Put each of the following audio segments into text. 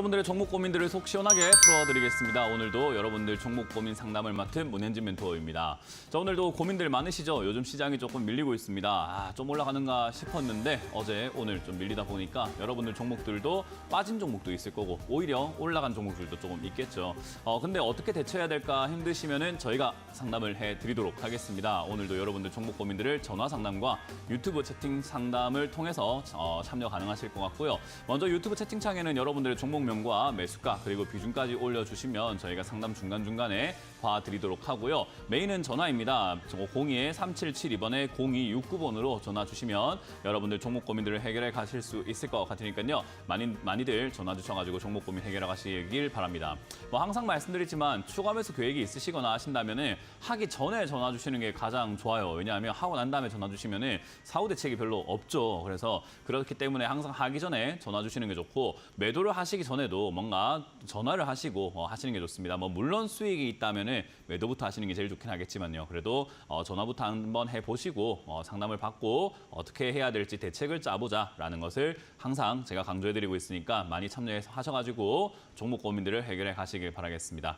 여러분들의 종목 고민들을 속 시원하게 풀어드리겠습니다. 오늘도 여러분들 종목 고민 상담을 맡은 문현진 멘토입니다. 자, 오늘도 고민들 많으시죠? 요즘 시장이 조금 밀리고 있습니다. 좀 올라가는가 싶었는데 어제, 오늘 좀 밀리다 보니까 여러분들 종목들도 빠진 종목도 있을 거고 오히려 올라간 종목들도 조금 있겠죠. 근데 어떻게 대처해야 될까 힘드시면은 저희가 상담을 해드리도록 하겠습니다. 오늘도 여러분들 종목 고민들을 전화 상담과 유튜브 채팅 상담을 통해서 참여 가능하실 것 같고요. 먼저 유튜브 채팅창에는 여러분들의 종목명과 매수가 그리고 비중까지 올려주시면 저희가 상담 중간중간에 봐드리도록 하고요. 메인은 전화입니다. 02-3772번에 0269번으로 전화 주시면 여러분들 종목 고민들을 해결해 가실 수 있을 것 같으니까요. 많이들 전화 주셔가지고 종목 고민 해결해 가시길 바랍니다. 항상 말씀드리지만 추가 매수 계획이 있으시거나 하신다면 하기 전에 전화 주시는 게 가장 좋아요. 왜냐하면 하고 난 다음에 전화 주시면 사후 대책이 별로 없죠. 그래서 그렇기 때문에 항상 하기 전에 전화 주시는 게 좋고 매도를 하시기 전에도 뭔가 전화를 하시고 하시는 게 좋습니다. 물론 수익이 있다면 매도부터 하시는 게 제일 좋긴 하겠지만요. 그래도 전화부터 한번 해보시고 상담을 받고 어떻게 해야 될지 대책을 짜보자라는 것을 항상 제가 강조해드리고 있으니까 많이 참여하셔가지고 종목 고민들을 해결해 가시길 바라겠습니다.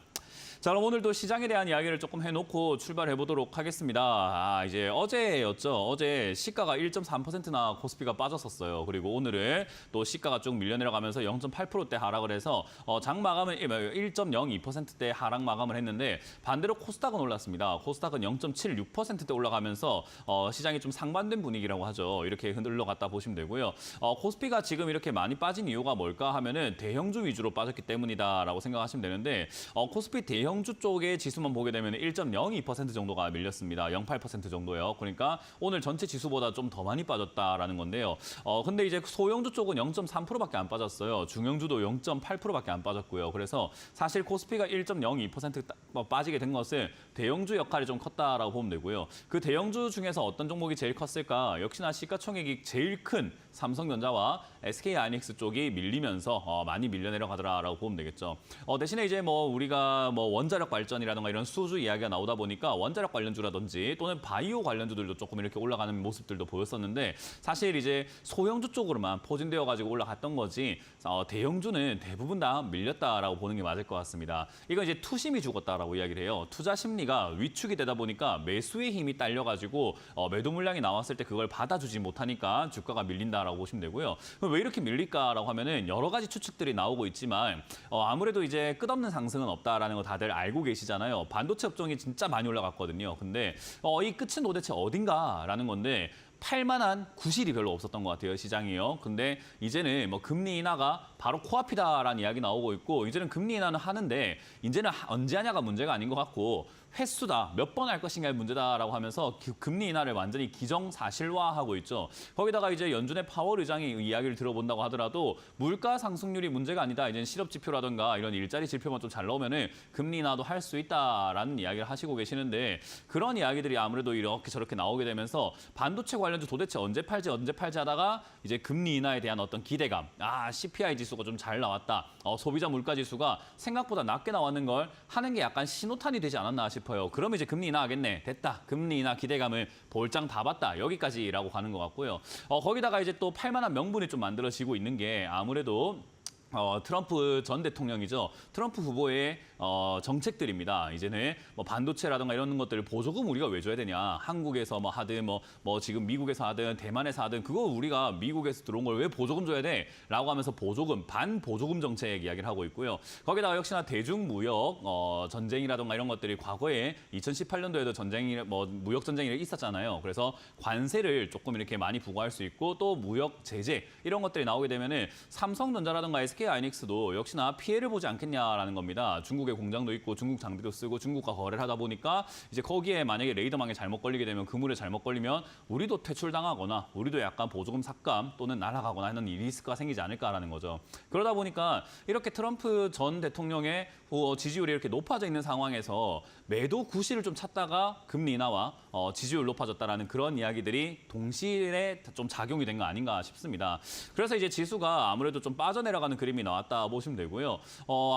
자, 그럼 오늘도 시장에 대한 이야기를 조금 해놓고 출발해 보도록 하겠습니다. 이제 어제였죠. 어제 시가가 1.3%나 코스피가 빠졌었어요. 그리고 오늘은 또 시가가 쭉 밀려 내려가면서 0.8%대 하락을 해서 장 마감은 1.02%대 하락 마감을 했는데 반대로 코스닥은 올랐습니다. 코스닥은 0.76%대 올라가면서 시장이 좀 상반된 분위기라고 하죠. 이렇게 흔들러갔다 보시면 되고요. 코스피가 지금 이렇게 많이 빠진 이유가 뭘까 하면은 대형주 위주로 빠졌기 때문이다라고 생각하시면 되는데 코스피 대형주 쪽의 지수만 보게 되면 1.02% 정도가 밀렸습니다. 0.8% 정도요. 그러니까 오늘 전체 지수보다 좀 더 많이 빠졌다라는 건데요. 근데 이제 소형주 쪽은 0.3%밖에 안 빠졌어요. 중형주도 0.8%밖에 안 빠졌고요. 그래서 사실 코스피가 1.02% 빠지게 된 것은 대형주 역할이 좀 컸다라고 보면 되고요. 그 대형주 중에서 어떤 종목이 제일 컸을까? 역시나 시가총액이 제일 큰 삼성전자와 SK하이닉스 쪽이 밀리면서 많이 밀려 내려가더라라고 보면 되겠죠. 대신에 이제 우리가 원자력 발전이라든가 이런 수주 이야기가 나오다 보니까 원자력 관련주라든지 또는 바이오 관련주들도 조금 이렇게 올라가는 모습들도 보였었는데 사실 이제 소형주 쪽으로만 포진되어 가지고 올라갔던 거지 대형주는 대부분 다 밀렸다라고 보는 게 맞을 것 같습니다. 이건 이제 투심이 죽었다라고 이야기를 해요. 투자 심리가 위축이 되다 보니까 매수의 힘이 딸려 가지고 매도 물량이 나왔을 때 그걸 받아주지 못하니까 주가가 밀린다라고 보시면 되고요. 그럼 왜 이렇게 밀릴까라고 하면은 여러 가지 추측들이 나오고 있지만 아무래도 이제 끝없는 상승은 없다라는 거 다들 알고 계시잖아요. 반도체 업종이 진짜 많이 올라갔거든요. 근데 이 끝은 도대체 어딘가라는 건데 팔만한 구실이 별로 없었던 것 같아요, 시장이요. 근데 이제는 금리 인하가 바로 코앞이다라는 이야기 나오고 있고 이제는 금리 인하는 하는데 이제는 언제 하냐가 문제가 아닌 것 같고 횟수다, 몇 번 할 것인가의 문제다라고 하면서 금리 인하를 완전히 기정사실화하고 있죠. 거기다가 이제 연준의 파월 의장이 이야기를 들어본다고 하더라도 물가 상승률이 문제가 아니다. 이제는 실업 지표라든가 이런 일자리 지표만 좀 잘 나오면은 금리 인하도 할 수 있다라는 이야기를 하시고 계시는데 그런 이야기들이 아무래도 이렇게 저렇게 나오게 되면서 반도체 관련주 도대체 언제 팔지 하다가 이제 금리 인하에 대한 어떤 기대감, CPI 지수가 좀 잘 나왔다. 소비자 물가 지수가 생각보다 낮게 나왔는 걸 하는 게 약간 신호탄이 되지 않았나 싶어요. 그러면 이제 금리 인하 하겠네. 됐다. 금리 인하 기대감을 볼장 다 봤다. 여기까지라고 가는 것 같고요. 거기다가 이제 또 팔만한 명분이 좀 만들어지고 있는 게 아무래도 트럼프 전 대통령이죠. 트럼프 후보의 정책들입니다. 이제는 반도체라든가 이런 것들을 보조금 우리가 왜 줘야 되냐. 한국에서 하든 지금 미국에서 하든 대만에서 하든 그거 우리가 미국에서 들어온 걸 왜 보조금 줘야 돼? 라고 하면서 보조금, 반보조금 정책 이야기를 하고 있고요. 거기다가 역시나 대중무역 전쟁이라든가 이런 것들이 과거에 2018년도에도 무역 전쟁이 있었잖아요. 그래서 관세를 조금 이렇게 많이 부과할 수 있고 또 무역 제재 이런 것들이 나오게 되면은 삼성전자라든가 SK하이닉스도 역시나 피해를 보지 않겠냐라는 겁니다. 중국에 공장도 있고 중국 장비도 쓰고 중국과 거래를 하다 보니까 이제 거기에 만약에 레이더망에 잘못 걸리게 되면 그물에 잘못 걸리면 우리도 퇴출당하거나 우리도 약간 보조금 삭감 또는 날아가거나 하는 이 리스크가 생기지 않을까라는 거죠. 그러다 보니까 이렇게 트럼프 전 대통령의 지지율이 이렇게 높아져 있는 상황에서 매도 구실을 좀 찾다가 금리 인하와 지지율 높아졌다라는 그런 이야기들이 동시에 좀 작용이 된 거 아닌가 싶습니다. 그래서 이제 지수가 아무래도 좀 빠져내려가는 그림이 그림이 나왔다 보시면 되고요.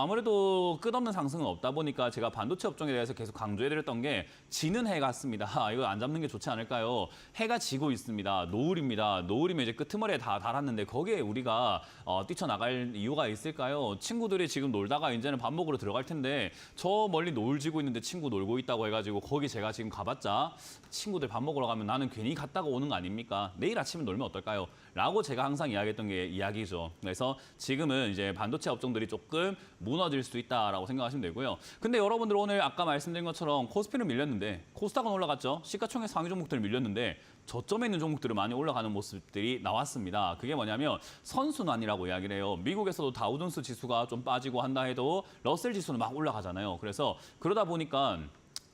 아무래도 끝없는 상승은 없다 보니까 제가 반도체 업종에 대해서 계속 강조해드렸던 게 지는 해 같습니다. 이거 안 잡는 게 좋지 않을까요? 해가 지고 있습니다. 노을입니다. 노을이면 이제 끄트머리에 다 달았는데 거기에 우리가 뛰쳐나갈 이유가 있을까요? 친구들이 지금 놀다가 이제는 밥 먹으러 들어갈 텐데 저 멀리 노을 지고 있는데 친구 놀고 있다고 해가지고 거기 제가 지금 가봤자 친구들 밥 먹으러 가면 나는 괜히 갔다가 오는 거 아닙니까? 내일 아침에 놀면 어떨까요? 라고 제가 항상 이야기했던 게 이야기죠. 그래서 지금은 이제 반도체 업종들이 조금 무너질 수 있다라고 생각하시면 되고요. 근데 여러분들 오늘 아까 말씀드린 것처럼 코스피는 밀렸는데 코스닥은 올라갔죠. 시가총액 상위 종목들 밀렸는데 저점에 있는 종목들은 많이 올라가는 모습들이 나왔습니다. 그게 뭐냐면 선순환이라고 이야기를 해요. 미국에서도 다우존스 지수가 좀 빠지고 한다 해도 러셀 지수는 막 올라가잖아요. 그래서 그러다 보니까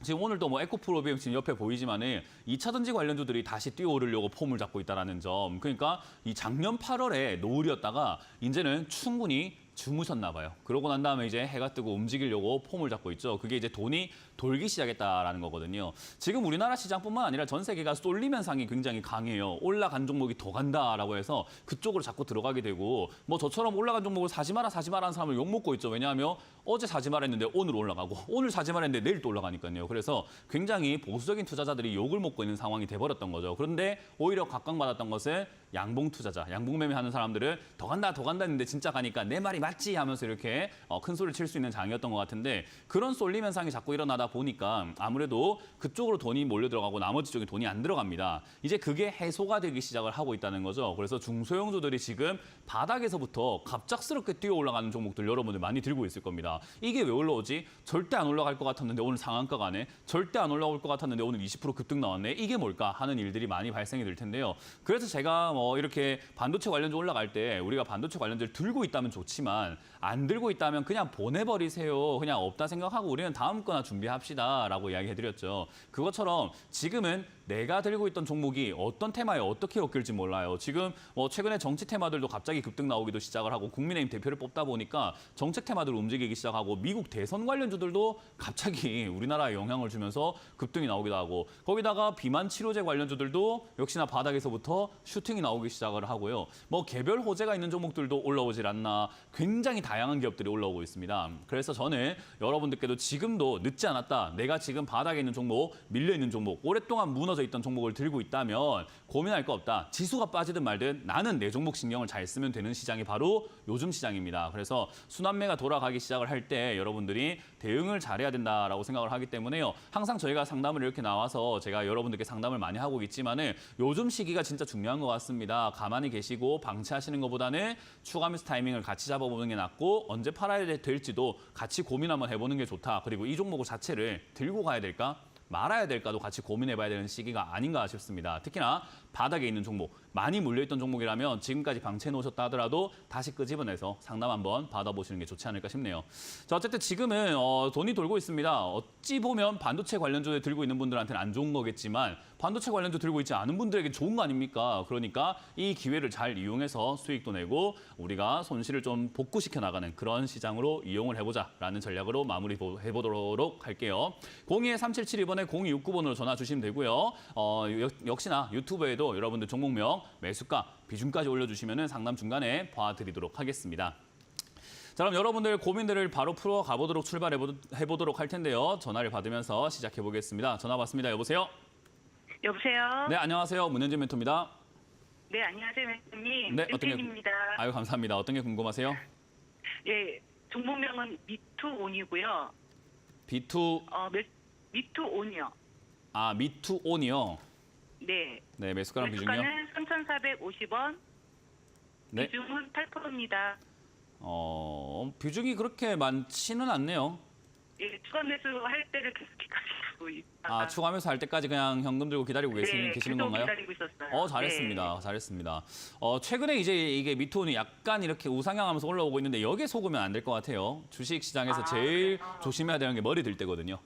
지금 오늘도 뭐 에코프로비움 지금 옆에 보이지만은 2차 전지 관련주들이 다시 뛰어오르려고 폼을 잡고 있다라는 점. 그러니까 이 작년 8월에 노을이었다가 이제는 충분히 주무셨나 봐요. 그러고 난 다음에 이제 해가 뜨고 움직이려고 폼을 잡고 있죠. 그게 이제 돈이 돌기 시작했다라는 거거든요. 지금 우리나라 시장뿐만 아니라 전 세계가 쏠림 현상이 굉장히 강해요. 올라간 종목이 더 간다라고 해서 그쪽으로 자꾸 들어가게 되고 뭐 저처럼 올라간 종목을 사지 마라 하는 사람을 욕먹고 있죠. 왜냐하면 어제 사지 마라 했는데 오늘 올라가고 오늘 사지 마라 했는데 내일 또 올라가니까요. 그래서 굉장히 보수적인 투자자들이 욕을 먹고 있는 상황이 돼버렸던 거죠. 그런데 오히려 각광받았던 것은 양봉 투자자, 양봉 매매하는 사람들은 더 간다 했는데 진짜 가니까 내 말이 맞지 하면서 이렇게 큰 소리를 칠 수 있는 장이었던 것 같은데 그런 쏠림 현상이 자꾸 일어나다 보니까 아무래도 그쪽으로 돈이 몰려 들어가고 나머지 쪽에 돈이 안 들어갑니다. 이제 그게 해소가 되기 시작을 하고 있다는 거죠. 그래서 중소형주들이 지금 바닥에서부터 갑작스럽게 뛰어 올라가는 종목들 여러분들 많이 들고 있을 겁니다. 이게 왜 올라오지? 절대 안 올라갈 것 같았는데 오늘 상한가 가네. 절대 안 올라올 것 같았는데 오늘 20% 급등 나왔네. 이게 뭘까 하는 일들이 많이 발생이 될 텐데요. 그래서 제가 이렇게 반도체 관련주 올라갈 때 우리가 반도체 관련주를 들고 있다면 좋지만 안 들고 있다면 그냥 보내버리세요. 그냥 없다 생각하고 우리는 다음 거나 준비합시다라고 이야기해드렸죠. 그것처럼 지금은 내가 들고 있던 종목이 어떤 테마에 어떻게 엮일지 몰라요. 지금 최근에 정치 테마들도 갑자기 급등 나오기도 시작을 하고 국민의힘 대표를 뽑다 보니까 정책 테마들 움직이기 시작하고 미국 대선 관련주들도 갑자기 우리나라에 영향을 주면서 급등이 나오기도 하고 거기다가 비만 치료제 관련주들도 역시나 바닥에서부터 슈팅이 나오기 시작을 하고요. 개별 호재가 있는 종목들도 올라오질 않나 굉장히 다양한 기업들이 올라오고 있습니다. 그래서 저는 여러분들께도 지금도 늦지 않았다. 내가 지금 바닥에 있는 종목, 밀려 있는 종목, 오랫동안 무너져 있던 종목을 들고 있다면 고민할 거 없다. 지수가 빠지든 말든 나는 내 종목 신경을 잘 쓰면 되는 시장이 바로 요즘 시장입니다. 그래서 순환매가 돌아가기 시작을 할 때 여러분들이 대응을 잘해야 된다라고 생각을 하기 때문에요. 항상 저희가 상담을 이렇게 나와서 제가 여러분들께 상담을 많이 하고 있지만은 요즘 시기가 진짜 중요한 것 같습니다. 가만히 계시고 방치하시는 것보다는 추가 매수 타이밍을 같이 잡아보는 게 낫고 언제 팔아야 될지도 같이 고민 한번 해보는 게 좋다. 그리고 이 종목 자체를 들고 가야 될까? 말아야 될까도 같이 고민해봐야 되는 시기가 아닌가 싶습니다. 특히나 바닥에 있는 종목, 많이 물려있던 종목이라면 지금까지 방치해놓으셨다 하더라도 다시 끄집어내서 상담 한번 받아보시는 게 좋지 않을까 싶네요. 자, 어쨌든 지금은 돈이 돌고 있습니다. 어찌 보면 반도체 관련주에 들고 있는 분들한테는 안 좋은 거겠지만 반도체 관련주 들고 있지 않은 분들에게 좋은 거 아닙니까? 그러니까 이 기회를 잘 이용해서 수익도 내고 우리가 손실을 좀 복구시켜 나가는 그런 시장으로 이용을 해보자라는 전략으로 마무리해보도록 할게요. 02-3772번에 0269번으로 전화 주시면 되고요. 역시나 유튜브에도 여러분들 종목명, 매수가, 비중까지 올려주시면 상담 중간에 봐드리도록 하겠습니다. 자, 그럼 여러분들 고민들을 바로 풀어 가보도록 출발해보도록 할 텐데요. 전화를 받으면서 시작해보겠습니다. 전화 받습니다. 여보세요? 여보세요? 네, 안녕하세요. 문현진 멘토입니다. 네, 안녕하세요, 멘토님. 네, 멘토입니다. 아유, 감사합니다. 어떤 게 궁금하세요? 예, 종목명은 미투온이고요. B2, 미투온이요. 아, 미투온이요? 네. 네, 매수가랑 비중이요? 매수가는 3,450원. 네. 비중은 8%입니다. 비중이 그렇게 많지는 않네요. 예, 추가 매수할 때를 계속 기다리고 있다가. 아, 추가 매수 할 때까지 그냥 현금 들고 기다리고 계시는 계속 건가요? 기다리고 있었어요. 잘했습니다. 잘했습니다. 최근에 이제 이게 미투온이 약간 이렇게 우상향하면서 올라오고 있는데 여기에 속으면 안 될 것 같아요. 주식 시장에서 제일 그래요? 조심해야 되는 게 머리 들 때거든요.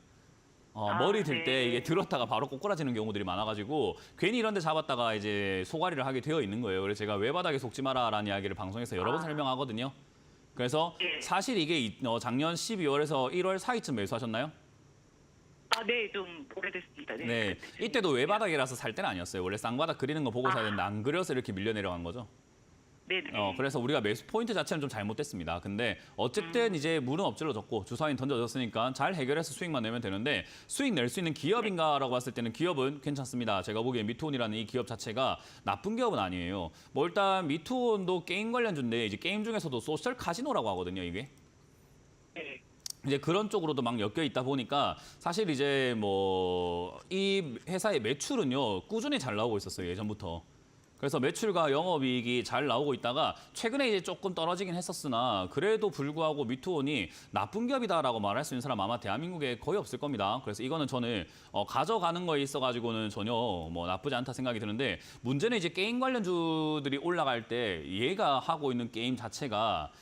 머리 들 때 네. 이게 들었다가 바로 꼬꾸라지는 경우들이 많아가지고 괜히 이런 데 잡았다가 이제 소가리를 하게 되어 있는 거예요. 그래서 제가 외바닥에 속지 마라라는 이야기를 방송에서 여러 번 설명하거든요. 그래서 네. 사실 이게 작년 12월에서 1월 사이쯤 매수하셨나요? 네, 좀 오래됐습니다. 네. 네. 이때도 외바닥이라서 살 때는 아니었어요. 원래 쌍바닥 그리는 거 보고 사야 되는데 안 그려서 이렇게 밀려 내려간 거죠. 네네. 그래서 우리가 매수 포인트 자체는 좀 잘못됐습니다. 근데 어쨌든 이제 물은 엎질러졌고 주사위는 던져졌으니까 잘 해결해서 수익만 내면 되는데 수익 낼 수 있는 기업인가라고 봤을 때는 기업은 괜찮습니다. 제가 보기엔 미투온이라는 이 기업 자체가 나쁜 기업은 아니에요. 뭐 일단 미투온도 게임 관련주인데 이제 게임 중에서도 소셜 카지노라고 하거든요, 이게. 네. 이제 그런 쪽으로도 막 엮여 있다 보니까 사실 이제 뭐 이 회사의 매출은요 꾸준히 잘 나오고 있었어요, 예전부터. 그래서 매출과 영업이익이 잘 나오고 있다가 최근에 이제 조금 떨어지긴 했었으나 그래도 불구하고 미투온이 나쁜 기업이다라고 말할 수 있는 사람 아마 대한민국에 거의 없을 겁니다. 그래서 이거는 저는 가져가는 거에 있어가지고는 전혀 뭐 나쁘지 않다 생각이 드는데 문제는 이제 게임 관련주들이 올라갈 때 얘가 하고 있는 게임 자체가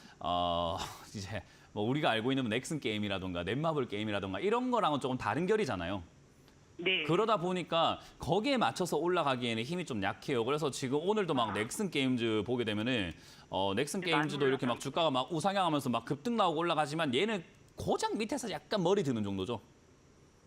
이제 뭐 우리가 알고 있는 넥슨 게임이라던가 넷마블 게임이라던가 이런 거랑은 조금 다른 결이잖아요. 네. 그러다 보니까 거기에 맞춰서 올라가기에는 힘이 좀 약해요. 그래서 지금 오늘도 막 넥슨 게임즈 보게 되면은 넥슨 네, 게임즈도 많이 이렇게 막 주가가 막 우상향하면서 막 급등 나오고 올라가지만 얘는 고작 밑에서 약간 머리 드는 정도죠.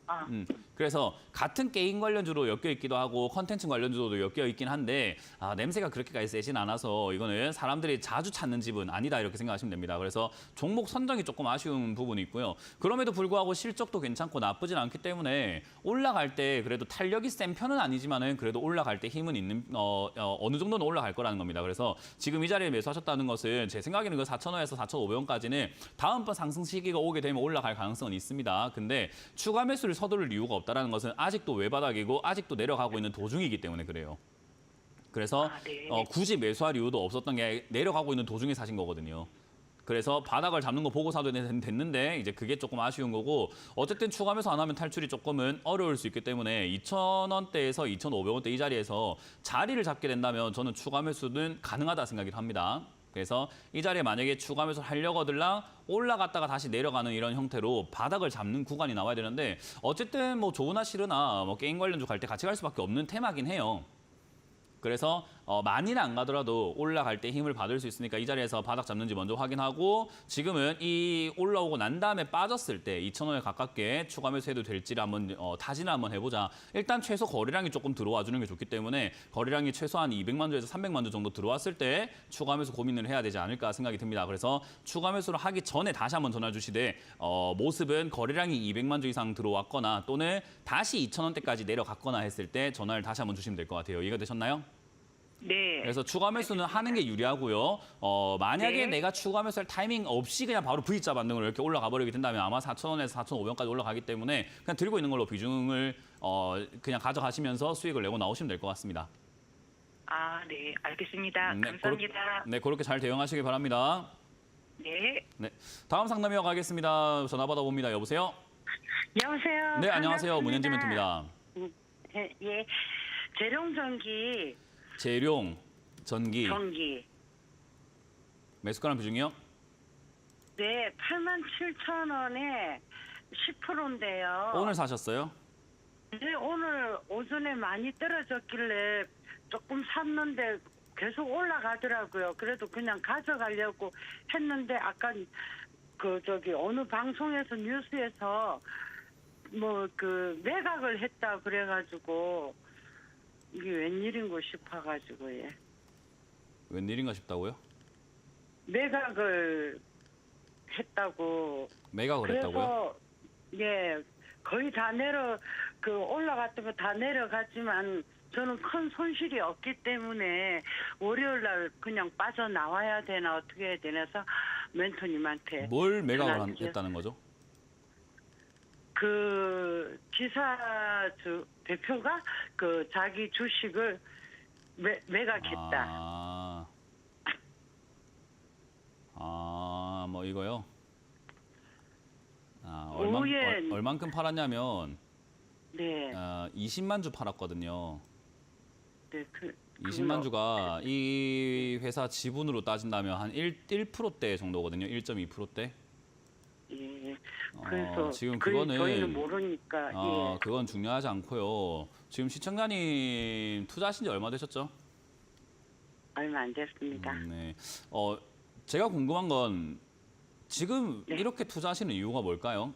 아, 그래서 같은 게임 관련주로 엮여 있기도 하고 컨텐츠 관련주도 엮여 있긴 한데 냄새가 그렇게까지 세진 않아서 이거는 사람들이 자주 찾는 집은 아니다 이렇게 생각하시면 됩니다. 그래서 종목 선정이 조금 아쉬운 부분이 있고요. 그럼에도 불구하고 실적도 괜찮고 나쁘진 않기 때문에 올라갈 때 그래도 탄력이 센 편은 아니지만은 그래도 올라갈 때 힘은 있는 어느 정도는 올라갈 거라는 겁니다. 그래서 지금 이 자리에 매수하셨다는 것은 제 생각에는 그 4,000원에서 4,500원까지는 다음번 상승 시기가 오게 되면 올라갈 가능성은 있습니다. 근데 추가 매수를 서두를 이유가 없다라는 것은 아직도 외바닥이고 아직도 내려가고 있는 도중이기 때문에 그래요. 그래서 네. 굳이 매수할 이유도 없었던 게 내려가고 있는 도중에 사신 거거든요. 그래서 바닥을 잡는 거 보고 사도 됐는데 이제 그게 조금 아쉬운 거고 어쨌든 추가 매수 안 하면 탈출이 조금은 어려울 수 있기 때문에 2,000원대에서 2,500원대 이 자리에서 자리를 잡게 된다면 저는 추가 매수는 가능하다 생각을 합니다. 그래서 이 자리에 만약에 추가 매수를 하려거들랑 올라갔다가 다시 내려가는 이런 형태로 바닥을 잡는 구간이 나와야 되는데 어쨌든 뭐 좋으나 싫으나 뭐 게임 관련주 갈 때 같이 갈 수밖에 없는 테마긴 해요. 그래서 많이는 안 가더라도 올라갈 때 힘을 받을 수 있으니까 이 자리에서 바닥 잡는지 먼저 확인하고 지금은 이 올라오고 난 다음에 빠졌을 때 2,000원에 가깝게 추가 매수해도 될지를 한번 타진을 한번 해보자. 일단 최소 거래량이 조금 들어와 주는 게 좋기 때문에 거래량이 최소한 200만 주에서 300만 주 정도 들어왔을 때 추가 매수 고민을 해야 되지 않을까 생각이 듭니다. 그래서 추가 매수를 하기 전에 다시 한번 전화 주시되 모습은 거래량이 200만 주 이상 들어왔거나 또는 다시 2,000원대까지 내려갔거나 했을 때 전화를 다시 한번 주시면 될 것 같아요. 이해가 되셨나요? 네. 그래서 추가 매수는 하는 게 유리하고요. 만약에 네. 내가 추가 매수할 타이밍 없이 그냥 바로 V자 반등으로 이렇게 올라가 버리게 된다면 아마 4,000원에서 4,500원까지 올라가기 때문에 그냥 들고 있는 걸로 비중을 그냥 가져가시면서 수익을 내고 나오시면 될 것 같습니다. 네. 알겠습니다. 네, 감사합니다. 네, 그렇게 잘 대응하시기 바랍니다. 네. 네, 다음 상담 이어가겠습니다. 전화 받아봅니다. 여보세요? 여보세요. 네, 안녕하세요. 반갑습니다. 문현지 멘토입니다. 예. 재룡전기 재룡, 전기, 전기. 매수가랑 비중이요? 네, 87,000원에 10%인데요. 오늘 사셨어요? 네, 오늘 오전에 많이 떨어졌길래 조금 샀는데 계속 올라가더라고요. 그래도 그냥 가져가려고 했는데 아까 어느 방송에서 뉴스에서 뭐 매각을 했다 그래가지고 이게 웬일인고 싶어가지고 예. 웬일인가 싶다고요? 매각을 했다고. 매각을 했다고요? 그래서 예 거의 다 올라갔던 거 다 내려갔지만 저는 큰 손실이 없기 때문에 월요일 날 그냥 빠져나와야 되나 어떻게 해야 되나 해서 멘토님한테 뭘 매각을 전화드려- 했다는 거죠? 지사 대표가 자기 주식을 매각했다. 뭐 이거요? 오후에 얼만큼 팔았냐면 네, 20만 주 팔았거든요. 네, 20만 주가 이 회사 지분으로 따진다면 한 1%대 정도거든요. 1.2%대. 예. 그래서 지금 저희는 모르니까 예. 그건 중요하지 않고요. 지금 시청자님 투자하신 지 얼마 되셨죠? 얼마 안 됐습니다. 네. 제가 궁금한 건 지금 네. 이렇게 투자하시는 이유가 뭘까요?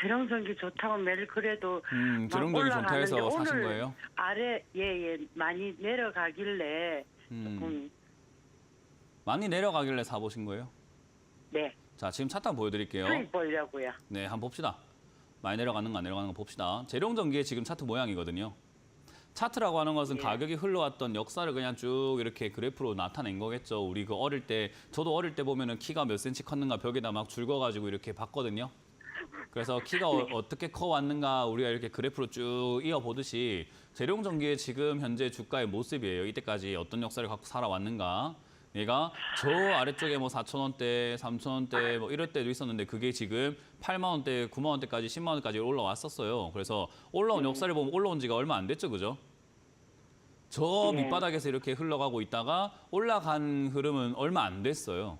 재룡전기 좋다고 매일 그래도 막 재룡전기 좋다 해서 올라가는데 사신 오늘 거예요? 아래 많이 내려가길래 조금 많이 내려가길래 사보신 거예요? 네 자, 지금 차트 한번 보여드릴게요. 수익 보려고요. 네, 한번 봅시다. 많이 내려가는 거 안 내려가는 거 봅시다. 재룡전기의 지금 차트 모양이거든요. 차트라고 하는 것은 예. 가격이 흘러왔던 역사를 그냥 쭉 이렇게 그래프로 나타낸 거겠죠. 우리 그 어릴 때, 저도 어릴 때 보면은 키가 몇 센치 컸는가 벽에다 막 줄거가지고 이렇게 봤거든요. 그래서 키가 어떻게 커왔는가 우리가 이렇게 그래프로 쭉 이어보듯이 재룡전기의 지금 현재 주가의 모습이에요. 이때까지 어떤 역사를 갖고 살아왔는가. 얘가 저 아래쪽에 뭐 4,000원대, 3,000원대 뭐 이럴 때도 있었는데 그게 지금 8만 원대, 9만 원대까지, 10만 원대까지 올라왔었어요. 그래서 올라온 역사를 보면 올라온 지가 얼마 안 됐죠, 그죠? 저 네. 밑바닥에서 이렇게 흘러가고 있다가 올라간 흐름은 얼마 안 됐어요.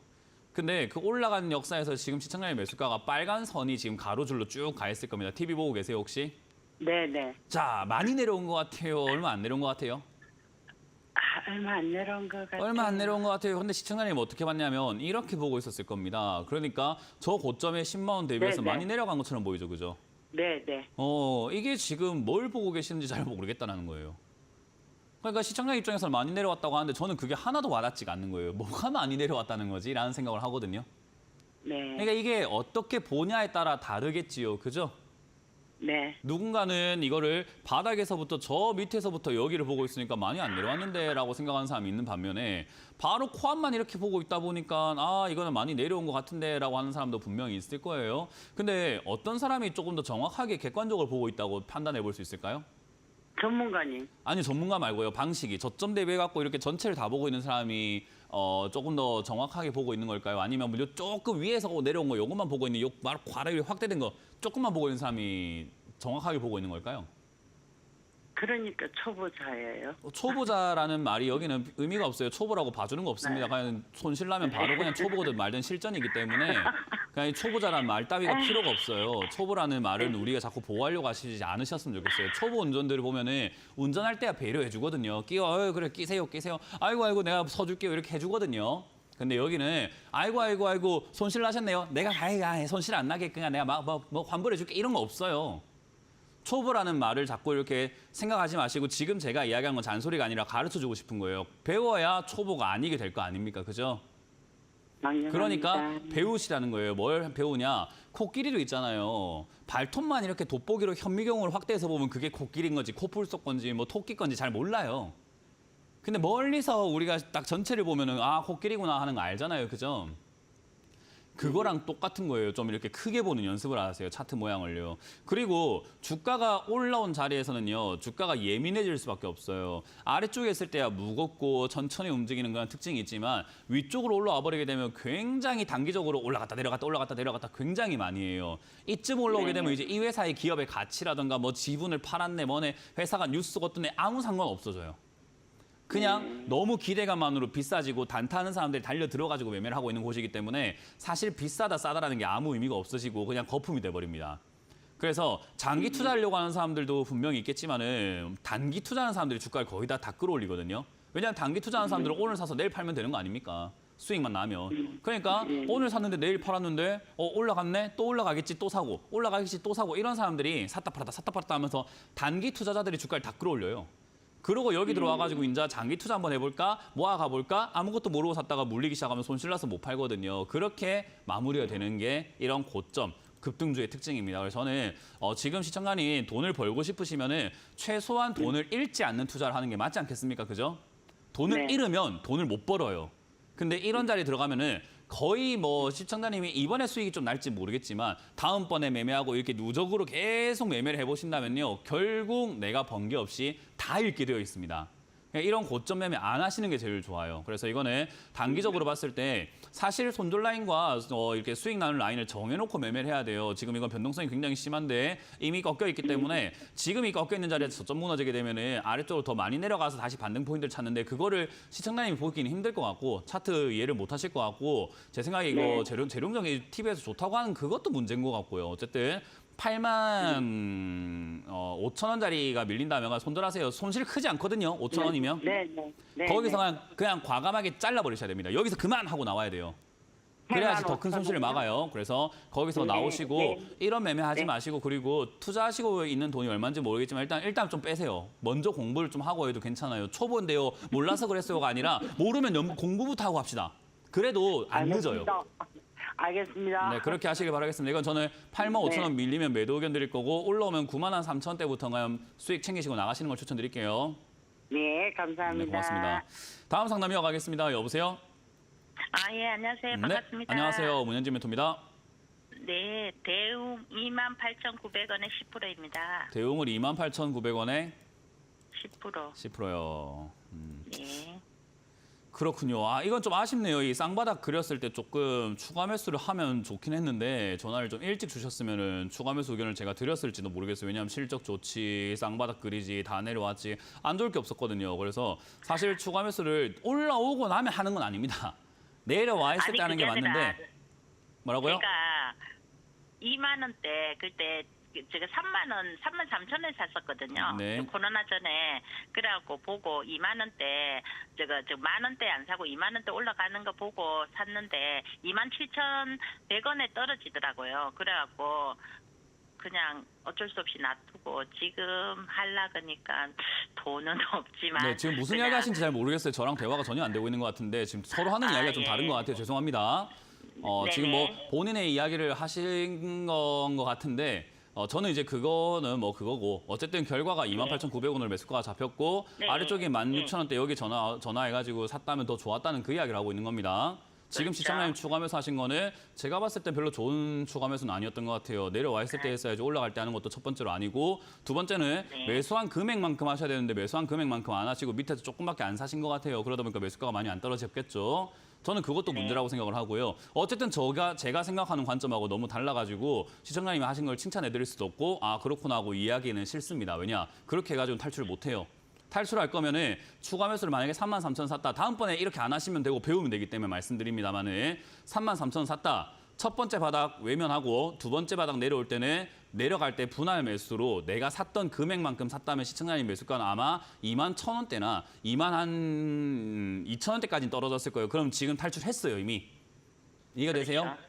근데 그 올라간 역사에서 지금 시청자의 매수가가 빨간 선이 지금 가로줄로 쭉 가 있을 겁니다. TV 보고 계세요, 혹시? 네네. 자, 많이 내려온 것 같아요? 얼마 안 내려온 것 같아요? 얼마 안 내려온 것 같아요. 얼마 안 내려온 것 같아요. 근데 시청자님 어떻게 봤냐면 이렇게 보고 있었을 겁니다. 그러니까 저 고점에 10만 원 대비해서 네네. 많이 내려간 것처럼 보이죠, 그죠? 네네. 이게 지금 뭘 보고 계시는지 잘 모르겠다는 거예요. 그러니까 시청자 입장에서는 많이 내려왔다고 하는데 저는 그게 하나도 와닿지가 않는 거예요. 뭐가 많이 내려왔다는 거지? 라는 생각을 하거든요. 네. 그러니까 이게 어떻게 보냐에 따라 다르겠지요. 그죠? 네. 누군가는 이거를 바닥에서부터 저 밑에서부터 여기를 보고 있으니까 많이 안 내려왔는데 라고 생각하는 사람이 있는 반면에 바로 코앞만 이렇게 보고 있다 보니까 아 이거는 많이 내려온 것 같은데 라고 하는 사람도 분명히 있을 거예요. 근데 어떤 사람이 조금 더 정확하게 객관적으로 보고 있다고 판단해 볼 수 있을까요? 전문가님. 아니 전문가 말고요. 방식이 저점 대비해 갖고 이렇게 전체를 다 보고 있는 사람이 조금 더 정확하게 보고 있는 걸까요? 아니면 요 조금 위에서 내려온 거 요것만 보고 있는 요 바로 과락이 확대된 거 조금만 보고 있는 사람이 정확하게 보고 있는 걸까요? 그러니까 초보자예요. 초보자라는 말이 여기는 의미가 없어요. 초보라고 봐주는 거 없습니다. 그냥 손실나면 바로 그냥 초보거든 말든 실전이기 때문에 그냥 이 초보자라는 말 따위가 필요가 없어요. 초보라는 말은 우리가 자꾸 보호하려고 하시지 않으셨으면 좋겠어요. 초보 운전들을 보면은 운전할 때야 배려해 주거든요. 끼워, 그래 끼세요. 아이고 내가 서줄게요 이렇게 해주거든요. 근데 여기는 아이고 손실 나셨네요. 내가 손실 안 나게 그냥 내가 뭐 환불해 줄게 이런 거 없어요. 초보라는 말을 자꾸 이렇게 생각하지 마시고 지금 제가 이야기한 건 잔소리가 아니라 가르쳐주고 싶은 거예요. 배워야 초보가 아니게 될 거 아닙니까? 그죠? 막연합니다. 그러니까 배우시라는 거예요. 뭘 배우냐? 코끼리도 있잖아요. 발톱만 이렇게 돋보기로 현미경으로 확대해서 보면 그게 코끼리인 건지 코뿔소 건지 뭐 토끼 건지 잘 몰라요. 근데 멀리서 우리가 딱 전체를 보면은 아 코끼리구나 하는 거 알잖아요. 그죠? 그거랑 똑같은 거예요. 좀 이렇게 크게 보는 연습을 하세요. 차트 모양을요. 그리고 주가가 올라온 자리에서는요. 주가가 예민해질 수밖에 없어요. 아래쪽에 있을 때야 무겁고 천천히 움직이는 그런 특징이 있지만 위쪽으로 올라와 버리게 되면 굉장히 단기적으로 올라갔다 내려갔다 굉장히 많이 해요. 이쯤 올라오게 되면 이제 이 회사의 기업의 가치라든가 뭐 지분을 팔았네 뭐네 회사가 뉴스가 어떠네 아무 상관 없어져요. 그냥 너무 기대감만으로 비싸지고 단타하는 사람들이 달려 들어가지고 매매를 하고 있는 곳이기 때문에 사실 비싸다 싸다라는 게 아무 의미가 없어지고 그냥 거품이 돼버립니다. 그래서 장기 투자하려고 하는 사람들도 분명히 있겠지만은 단기 투자하는 사람들이 주가를 거의 다 끌어올리거든요. 왜냐하면 단기 투자하는 사람들은 오늘 사서 내일 팔면 되는 거 아닙니까? 수익만 나면. 그러니까 오늘 샀는데 내일 팔았는데 올라갔네? 또 올라가겠지 또 사고 올라가겠지 또 사고 이런 사람들이 샀다 팔았다 하면서 단기 투자자들이 주가를 다 끌어올려요. 그러고 여기 들어와가지고 이제 장기 투자 한번 해볼까? 모아가볼까? 아무것도 모르고 샀다가 물리기 시작하면 손실나서 못 팔거든요. 그렇게 마무리가 되는 게 이런 고점, 급등주의 특징입니다. 그래서 저는 지금 시청자님 돈을 벌고 싶으시면은 최소한 돈을 잃지 않는 투자를 하는 게 맞지 않겠습니까? 그죠? 돈을 네. 잃으면 돈을 못 벌어요. 근데 이런 자리에 들어가면은 거의 뭐 시청자님이 이번에 수익이 좀 날지 모르겠지만 다음번에 매매하고 이렇게 누적으로 계속 매매를 해보신다면요. 결국 내가 번 게 없이 다 잃게 되어 있습니다. 이런 고점 매매 안 하시는 게 제일 좋아요. 그래서 이거는 단기적으로 봤을 때 사실 손절 라인과 이렇게 수익 나는 라인을 정해놓고 매매를 해야 돼요. 지금 이건 변동성이 굉장히 심한데 이미 꺾여 있기 때문에 지금 이 꺾여 있는 자리에서 저점 무너지게 되면은 아래쪽으로 더 많이 내려가서 다시 반등 포인트를 찾는데 그거를 시청자님이 보기는 힘들 것 같고 차트 이해를 못 하실 것 같고 제 생각에 이거 재룡정이 TV에서 좋다고 하는 그것도 문제인 것 같고요. 어쨌든 8만 5천 원짜리가 밀린다면 손절하세요. 손실 크지 않거든요. 5천 원이면. 네. 거기서 그냥 과감하게 잘라버리셔야 됩니다. 여기서 그만하고 나와야 돼요. 그래야지 더 큰 손실을 막아요. 그래서 거기서 나오시고 이런 매매 하지 마시고 그리고 투자하시고 있는 돈이 얼마인지 모르겠지만 일단 좀 빼세요. 먼저 공부를 좀 하고 해도 괜찮아요. 초보인데요. 몰라서 그랬어요가 아니라 모르면 공부부터 하고 합시다. 그래도 안 늦어요. 알겠습니다. 네, 그렇게 하시길 바라겠습니다. 이건 저는 85,000원 밀리면 매도 의견 드릴 거고 올라오면 93,000원대부터 수익 챙기시고 나가시는 걸 추천드릴게요. 네, 감사합니다. 네, 고맙습니다. 다음 상담 이어가겠습니다. 여보세요? 예, 안녕하세요. 반갑습니다. 네, 안녕하세요. 문현진 멘토입니다. 네, 대웅 28,900원에 10%입니다. 대웅을 28,900원에 10%. 10%요. 네. 그렇군요. 이건 좀 아쉽네요. 이 쌍바닥 그렸을 때 조금 추가 매수를 하면 좋긴 했는데 전화를 좀 일찍 주셨으면은 추가 매수 의견을 제가 드렸을지도 모르겠어요. 왜냐하면 실적 좋지, 쌍바닥 그리지, 다 내려왔지 안 좋을 게 없었거든요. 그래서 사실 추가 매수를 올라오고 나면 하는 건 아닙니다. 내려와 있을 때 하는 게 맞는데 뭐라고요? 제가 2만 원대 그때 제가 33,000원에 샀었거든요. 그 네. 코로나 전에 그래갖고 보고 2만 원대 만 원대 안 사고 2만 원대 올라가는 거 보고 샀는데 27,100원에 떨어지더라고요. 그래갖고 그냥 어쩔 수 없이 놔두고 지금 하려 그러니까 돈은 없지만 네, 지금 무슨 그냥 이야기 하신지 잘 모르겠어요. 저랑 대화가 전혀 안 되고 있는 것 같은데 지금 서로 하는 이야기가 좀 예. 다른 것 같아요. 죄송합니다. 지금 뭐 네네. 본인의 이야기를 하신 건 것 같은데 저는 이제 그거는 뭐 그거고 어쨌든 결과가 28,900원으로 매수가가 잡혔고 네. 아래쪽에 16,000원대 여기 전화해가지고 샀다면 더 좋았다는 그 이야기를 하고 있는 겁니다. 지금 그렇죠. 시청자님 추가 매수 하신 거는 제가 봤을 때 별로 좋은 추가 매수는 아니었던 것 같아요. 내려와 있을 때 했어야지 올라갈 때 하는 것도 첫 번째로 아니고 두 번째는 네. 매수한 금액만큼 하셔야 되는데 매수한 금액만큼 안 하시고 밑에서 조금밖에 안 사신 것 같아요. 그러다 보니까 매수가가 많이 안 떨어졌겠죠. 저는 그것도 문제라고 생각을 하고요. 어쨌든 제가 생각하는 관점하고 너무 달라가지고 시청자님이 하신 걸 칭찬해드릴 수도 없고 그렇구나 하고 이야기는 싫습니다. 왜냐? 그렇게 해가지고 탈출을 못해요. 탈출할 거면은 추가 매수를 만약에 33,000원 샀다. 다음번에 이렇게 안 하시면 되고 배우면 되기 때문에 말씀드립니다만은 33,000원 샀다. 첫 번째 바닥 외면하고 두 번째 바닥 내려올 때는 내려갈 때 분할 매수로 내가 샀던 금액만큼 샀다면 시청자님 매수가는 아마 21,000원대나 22,000원대까지 떨어졌을 거예요. 그럼 지금 탈출했어요 이미. 이해가 되세요? 그렇죠.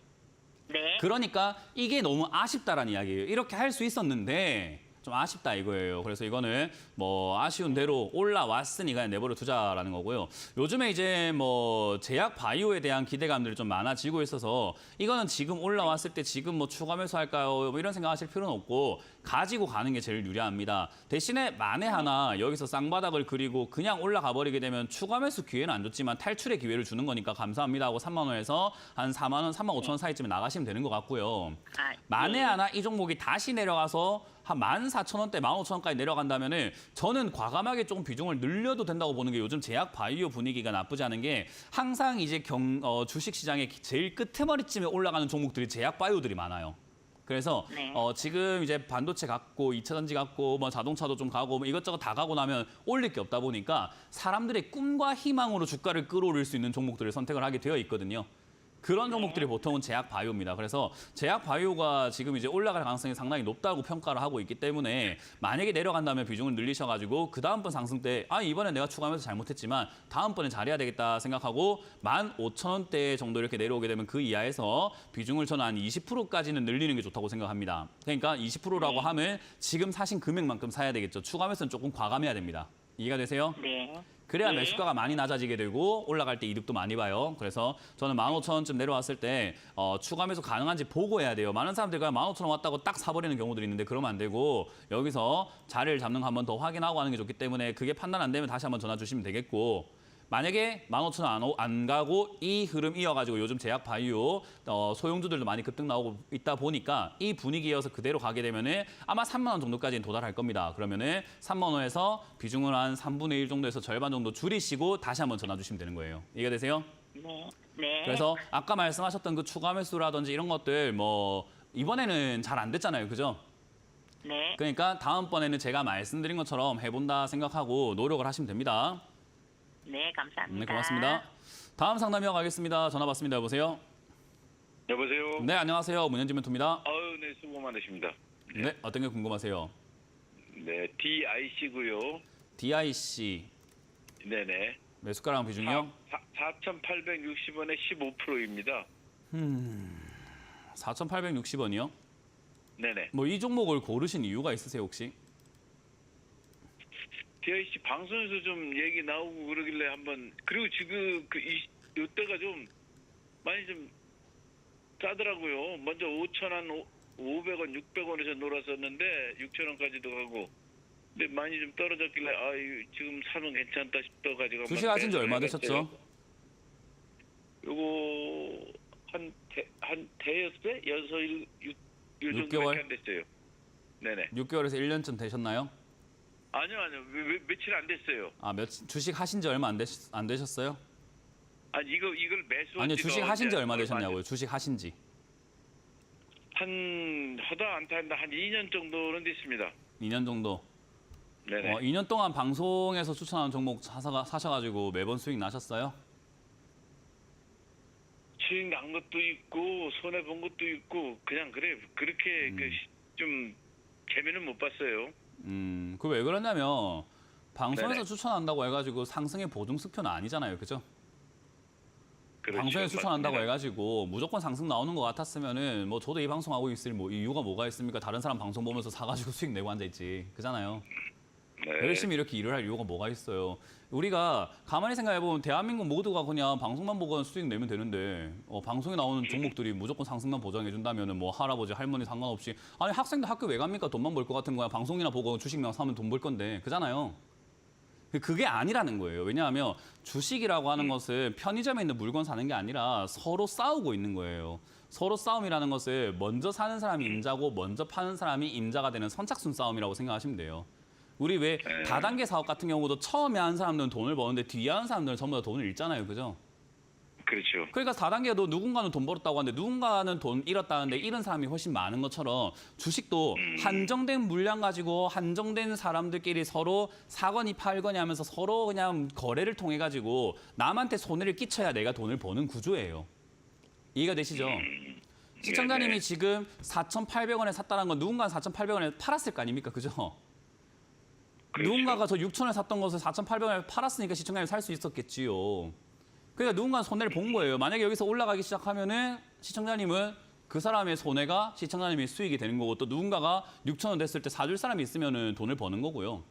네. 그러니까 이게 너무 아쉽다라는 이야기예요. 이렇게 할 수 있었는데 좀 아쉽다 이거예요. 그래서 이거는 뭐 아쉬운 대로 올라왔으니 그냥 내버려 두자라는 거고요. 요즘에 이제 뭐 제약 바이오에 대한 기대감들이 좀 많아지고 있어서 이거는 지금 올라왔을 때 지금 뭐 추가 매수할까요? 뭐 이런 생각하실 필요는 없고 가지고 가는 게 제일 유리합니다. 대신에 만에 하나 여기서 쌍바닥을 그리고 그냥 올라가 버리게 되면 추가 매수 기회는 안 줬지만 탈출의 기회를 주는 거니까 감사합니다 하고 3만 원에서 한 4만 원, 3만 5천 원 사이쯤에 나가시면 되는 것 같고요. 만에 네. 하나 이 종목이 다시 내려가서 한 14,000원대, 15,000원까지 내려간다면은 저는 과감하게 조금 비중을 늘려도 된다고 보는 게 요즘 제약 바이오 분위기가 나쁘지 않은 게 항상 이제 주식 시장의 제일 끄트머리쯤에 올라가는 종목들이 제약 바이오들이 많아요. 그래서 네. 지금 이제 반도체 갖고 2차 전지 갖고 뭐 자동차도 좀 가고 뭐 이것저것 다 가고 나면 올릴 게 없다 보니까 사람들의 꿈과 희망으로 주가를 끌어올릴 수 있는 종목들을 선택을 하게 되어 있거든요. 그런 종목들이 보통은 제약 바이오입니다. 그래서 제약 바이오가 지금 이제 올라갈 가능성이 상당히 높다고 평가를 하고 있기 때문에 만약에 내려간다면 비중을 늘리셔가지고 그 다음번 상승 때 이번에 내가 추가하면서 잘못했지만 다음번에 잘해야 되겠다 생각하고 15,000원대 정도 이렇게 내려오게 되면 그 이하에서 비중을 저는 한 20%까지는 늘리는 게 좋다고 생각합니다. 그러니까 20%라고 하면 지금 사신 금액만큼 사야 되겠죠. 추가하면서는 조금 과감해야 됩니다. 이해가 되세요? 네. 그래야 네. 매수가가 많이 낮아지게 되고 올라갈 때 이득도 많이 봐요. 그래서 저는 15,000원쯤 내려왔을 때 추가 매수 가능한지 보고 해야 돼요. 많은 사람들이 그냥 15,000원 왔다고 딱 사버리는 경우들이 있는데 그러면 안 되고 여기서 자리를 잡는 거 한 번 더 확인하고 하는 게 좋기 때문에 그게 판단 안 되면 다시 한번 전화 주시면 되겠고 만약에 15,000원 안 가고 이 흐름 이어가지고 요즘 제약 바이오 소형주들도 많이 급등 나오고 있다 보니까 이 분위기여서 그대로 가게 되면은 아마 3만 원 정도까지는 도달할 겁니다. 그러면은 3만 원에서 비중을 한 3분의 1 정도에서 절반 정도 줄이시고 다시 한번 전화 주시면 되는 거예요. 이해가 되세요? 네. 네. 그래서 아까 말씀하셨던 그 추가 매수라든지 이런 것들 뭐 이번에는 잘 안 됐잖아요. 그죠? 네. 그러니까 다음번에는 제가 말씀드린 것처럼 해본다 생각하고 노력을 하시면 됩니다. 네, 감사합니다. 네, 고맙습니다. 다음 상담 이어가겠습니다. 전화 받습니다. 여보세요? 여보세요. 네, 안녕하세요. 문현진 멘토입니다. 네, 수고 많으십니다. 네, 어떤 게 궁금하세요? 네, DIC고요. DIC 네네. 매수가랑 비중이요? 4,860원에 15%입니다. 4,860원이요? 네네. 뭐 이 종목을 고르신 이유가 있으세요 혹시? DIC 방송에서 좀 얘기 나오고 그러길래 한번 그리고 지금 이때가 좀 많이 좀 싸더라고요. 먼저 5,000원, 500원, 600원에서 놀았었는데 6,000원까지도 가고. 근데 많이 좀 떨어졌길래 이거 지금 사면 괜찮다 싶어가지고. 주식 하신 지 얼마 되셨죠? 요거 한 대였어요? 6 6개월? 정도밖에 안 됐어요. 네네. 6개월에서 1년쯤 되셨나요? 아니요. 며칠 안 됐어요. 주식 하신 지 얼마 안 되셨어요? 아니 이걸 매수한 아니요, 지가 주식 하신 지 얼마 안 되셨냐고요. 주식 하신 지. 하다 안 타는데 한 2년 정도는 됐습니다. 2년 정도. 네네. 2년 동안 방송에서 추천한 종목 사셔가지고 매번 수익 나셨어요? 수익 난 것도 있고 손해 본 것도 있고 그냥 그래 그렇게 좀 재미는 못 봤어요. 그 왜 그러냐면 방송에서 네네. 추천한다고 해가지고 상승의 보증수표는 아니잖아요, 그죠? 그렇죠. 방송에 추천한다고 맞습니다. 해가지고 무조건 상승 나오는 것 같았으면은 뭐 저도 이 방송하고 있을 뭐 이유가 뭐가 있습니까? 다른 사람 방송 보면서 사가지고 수익 내고 앉아있지, 그잖아요. 네. 열심히 이렇게 일을 할 이유가 뭐가 있어요? 우리가 가만히 생각해보면 대한민국 모두가 그냥 방송만 보고 수익 내면 되는데 방송에 나오는 종목들이 무조건 상승만 보장해준다면 뭐 할아버지 할머니 상관없이 아니 학생들 학교 왜 갑니까? 돈만 벌 것 같은 거야. 방송이나 보고 주식만 사면 돈 벌 건데 그잖아요. 그게 아니라는 거예요. 왜냐하면 주식이라고 하는 것은 편의점에 있는 물건 사는 게 아니라 서로 싸우고 있는 거예요. 서로 싸움이라는 것을 먼저 사는 사람이 임자고 먼저 파는 사람이 임자가 되는 선착순 싸움이라고 생각하시면 돼요. 우리 왜 다단계 사업 같은 경우도 처음에 한 사람들은 돈을 버는데 뒤에 한 사람들은 전부 다 돈을 잃잖아요. 그죠? 그렇죠. 그러니까 4단계도 누군가는 돈 벌었다고 하는데 누군가는 돈 잃었다는데 잃은 사람이 훨씬 많은 것처럼 주식도 한정된 물량 가지고 한정된 사람들끼리 서로 사거니 팔거니 하면서 서로 그냥 거래를 통해 가지고 남한테 손해를 끼쳐야 내가 돈을 버는 구조예요. 이해가 되시죠? 시청자님이 네네. 지금 4,800원에 샀다는 건 누군가는 4,800원에 팔았을 거 아닙니까? 그죠? 그렇죠. 누군가가 저 6,000원에 샀던 것을 4,800원에 팔았으니까 시청자님이 살 수 있었겠지요. 그러니까 누군가는 손해를 본 거예요. 만약에 여기서 올라가기 시작하면은 시청자님은 그 사람의 손해가 시청자님의 수익이 되는 거고 또 누군가가 6,000원 됐을 때 사줄 사람이 있으면은 돈을 버는 거고요.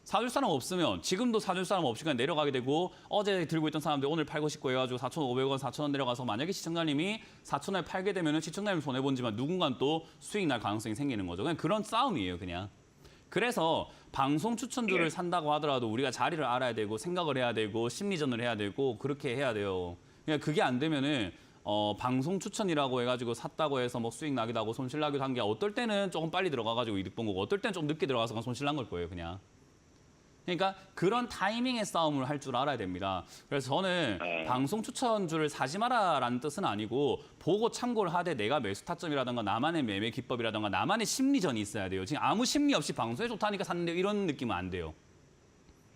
사줄 사람 없으면 지금도 사줄 사람 없이 그냥 내려가게 되고 어제 들고 있던 사람들 오늘 팔고 싶고 해가지고 4,500원, 4,000원 내려가서 만약에 시청자님이 4,000원에 팔게 되면은 시청자님이 손해본지만 누군가는 또 수익 날 가능성이 생기는 거죠. 그냥 그런 싸움이에요, 그냥. 그래서 방송 추천주를 산다고 하더라도 우리가 자리를 알아야 되고 생각을 해야 되고 심리전을 해야 되고 그렇게 해야 돼요. 그러니까 그게 안 되면은 방송 추천이라고 해가지고 샀다고 해서 뭐 수익 나기도 하고 손실 나기도 한 게 어떨 때는 조금 빨리 들어가가지고 이득 본 거고 어떨 때는 좀 늦게 들어가서 손실 난 걸 거예요, 그냥. 그러니까 그런 타이밍의 싸움을 할 줄 알아야 됩니다. 그래서 저는 방송 추천주를 사지 마라라는 뜻은 아니고 보고 참고를 하되 내가 매수 타점이라든가 나만의 매매 기법이라든가 나만의 심리전이 있어야 돼요. 지금 아무 심리 없이 방송에 좋다니까 샀는데 이런 느낌은 안 돼요.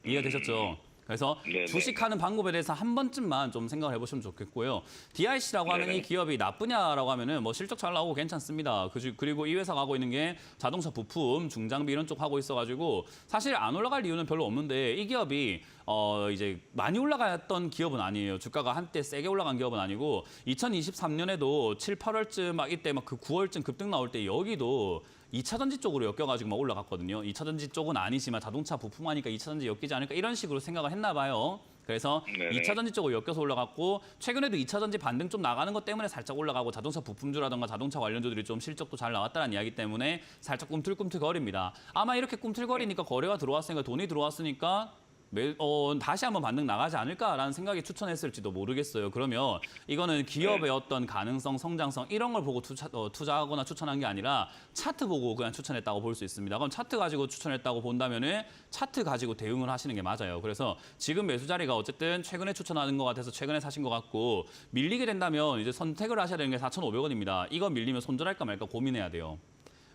이해가 되셨죠? 그래서 네네. 주식하는 방법에 대해서 한 번쯤만 좀 생각을 해보시면 좋겠고요. DIC라고 하는 네네. 이 기업이 나쁘냐라고 하면은 뭐 실적 잘 나오고 괜찮습니다. 그리고 이 회사가 하고 있는 게 자동차 부품, 중장비 이런 쪽 하고 있어가지고 사실 안 올라갈 이유는 별로 없는데 이 기업이 이제 많이 올라갔던 기업은 아니에요. 주가가 한때 세게 올라간 기업은 아니고 2023년에도 7, 8월쯤 막 이때 막 그 9월쯤 급등 나올 때 여기도 2차 전지 쪽으로 엮여가지고 막 올라갔거든요. 2차 전지 쪽은 아니지만 자동차 부품하니까 2차 전지 엮이지 않을까 이런 식으로 생각을 했나 봐요. 그래서 네네. 2차 전지 쪽으로 엮여서 올라갔고 최근에도 2차 전지 반등 좀 나가는 것 때문에 살짝 올라가고 자동차 부품주라든가 자동차 관련주들이 좀 실적도 잘 나왔다는 이야기 때문에 살짝 꿈틀꿈틀거립니다. 아마 이렇게 꿈틀거리니까 거래가 들어왔으니까 돈이 들어왔으니까 다시 한번 반등 나가지 않을까라는 생각이 추천했을지도 모르겠어요. 그러면 이거는 기업의 어떤 가능성, 성장성 이런 걸 보고 투자하거나 추천한 게 아니라 차트 보고 그냥 추천했다고 볼 수 있습니다. 그럼 차트 가지고 추천했다고 본다면은 차트 가지고 대응을 하시는 게 맞아요. 그래서 지금 매수 자리가 어쨌든 최근에 추천하는 것 같아서 최근에 사신 것 같고 밀리게 된다면 이제 선택을 하셔야 되는 게 4,500원입니다. 이거 밀리면 손절할까 말까 고민해야 돼요.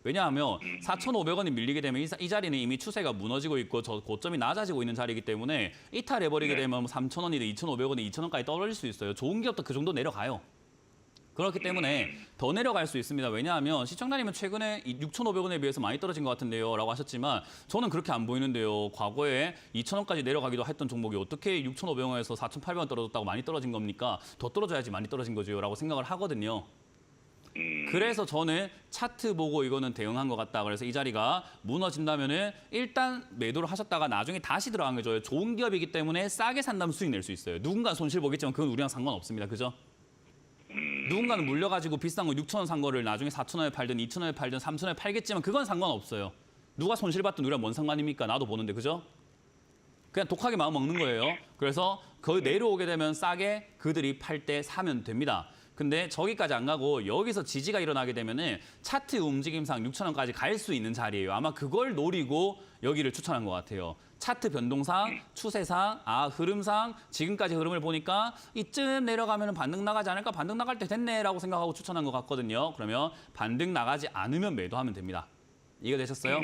왜냐하면 4,500원이 밀리게 되면 이 자리는 이미 추세가 무너지고 있고 저 고점이 낮아지고 있는 자리이기 때문에 이탈해버리게 되면 3,000원이든 2,500원이 2,000원까지 떨어질 수 있어요. 좋은 기업도 그 정도 내려가요. 그렇기 때문에 더 내려갈 수 있습니다. 왜냐하면 시청자님은 최근에 6,500원에 비해서 많이 떨어진 것 같은데요 라고 하셨지만 저는 그렇게 안 보이는데요. 과거에 2,000원까지 내려가기도 했던 종목이 어떻게 6,500원에서 4,800원 떨어졌다고 많이 떨어진 겁니까? 더 떨어져야지 많이 떨어진 거죠 라고 생각을 하거든요. 그래서 저는 차트 보고 이거는 대응한 것 같다. 그래서 이 자리가 무너진다면은 일단 매도를 하셨다가 나중에 다시 들어간 거죠. 좋은 기업이기 때문에 싸게 산다면 수익 낼 수 있어요. 누군가 손실 보겠지만 그건 우리랑 상관없습니다. 그죠? 누군가는 물려가지고 비싼 거 6,000원 산 거를 나중에 4,000원에 팔든 2,000원에 팔든 3,000원에 팔겠지만 그건 상관없어요. 누가 손실 받든 우리랑 뭔 상관입니까? 나도 보는데 그죠? 그냥 독하게 마음 먹는 거예요. 그래서 거의 내려오게 되면 싸게 그들이 팔 때 사면 됩니다. 근데 저기까지 안 가고 여기서 지지가 일어나게 되면은 차트 움직임상 6,000원까지 갈 수 있는 자리예요. 아마 그걸 노리고 여기를 추천한 것 같아요. 차트 변동상, 추세상, 흐름상 지금까지 흐름을 보니까 이쯤 내려가면 반등 나가지 않을까? 반등 나갈 때 됐네라고 생각하고 추천한 것 같거든요. 그러면 반등 나가지 않으면 매도하면 됩니다. 이해되셨어요?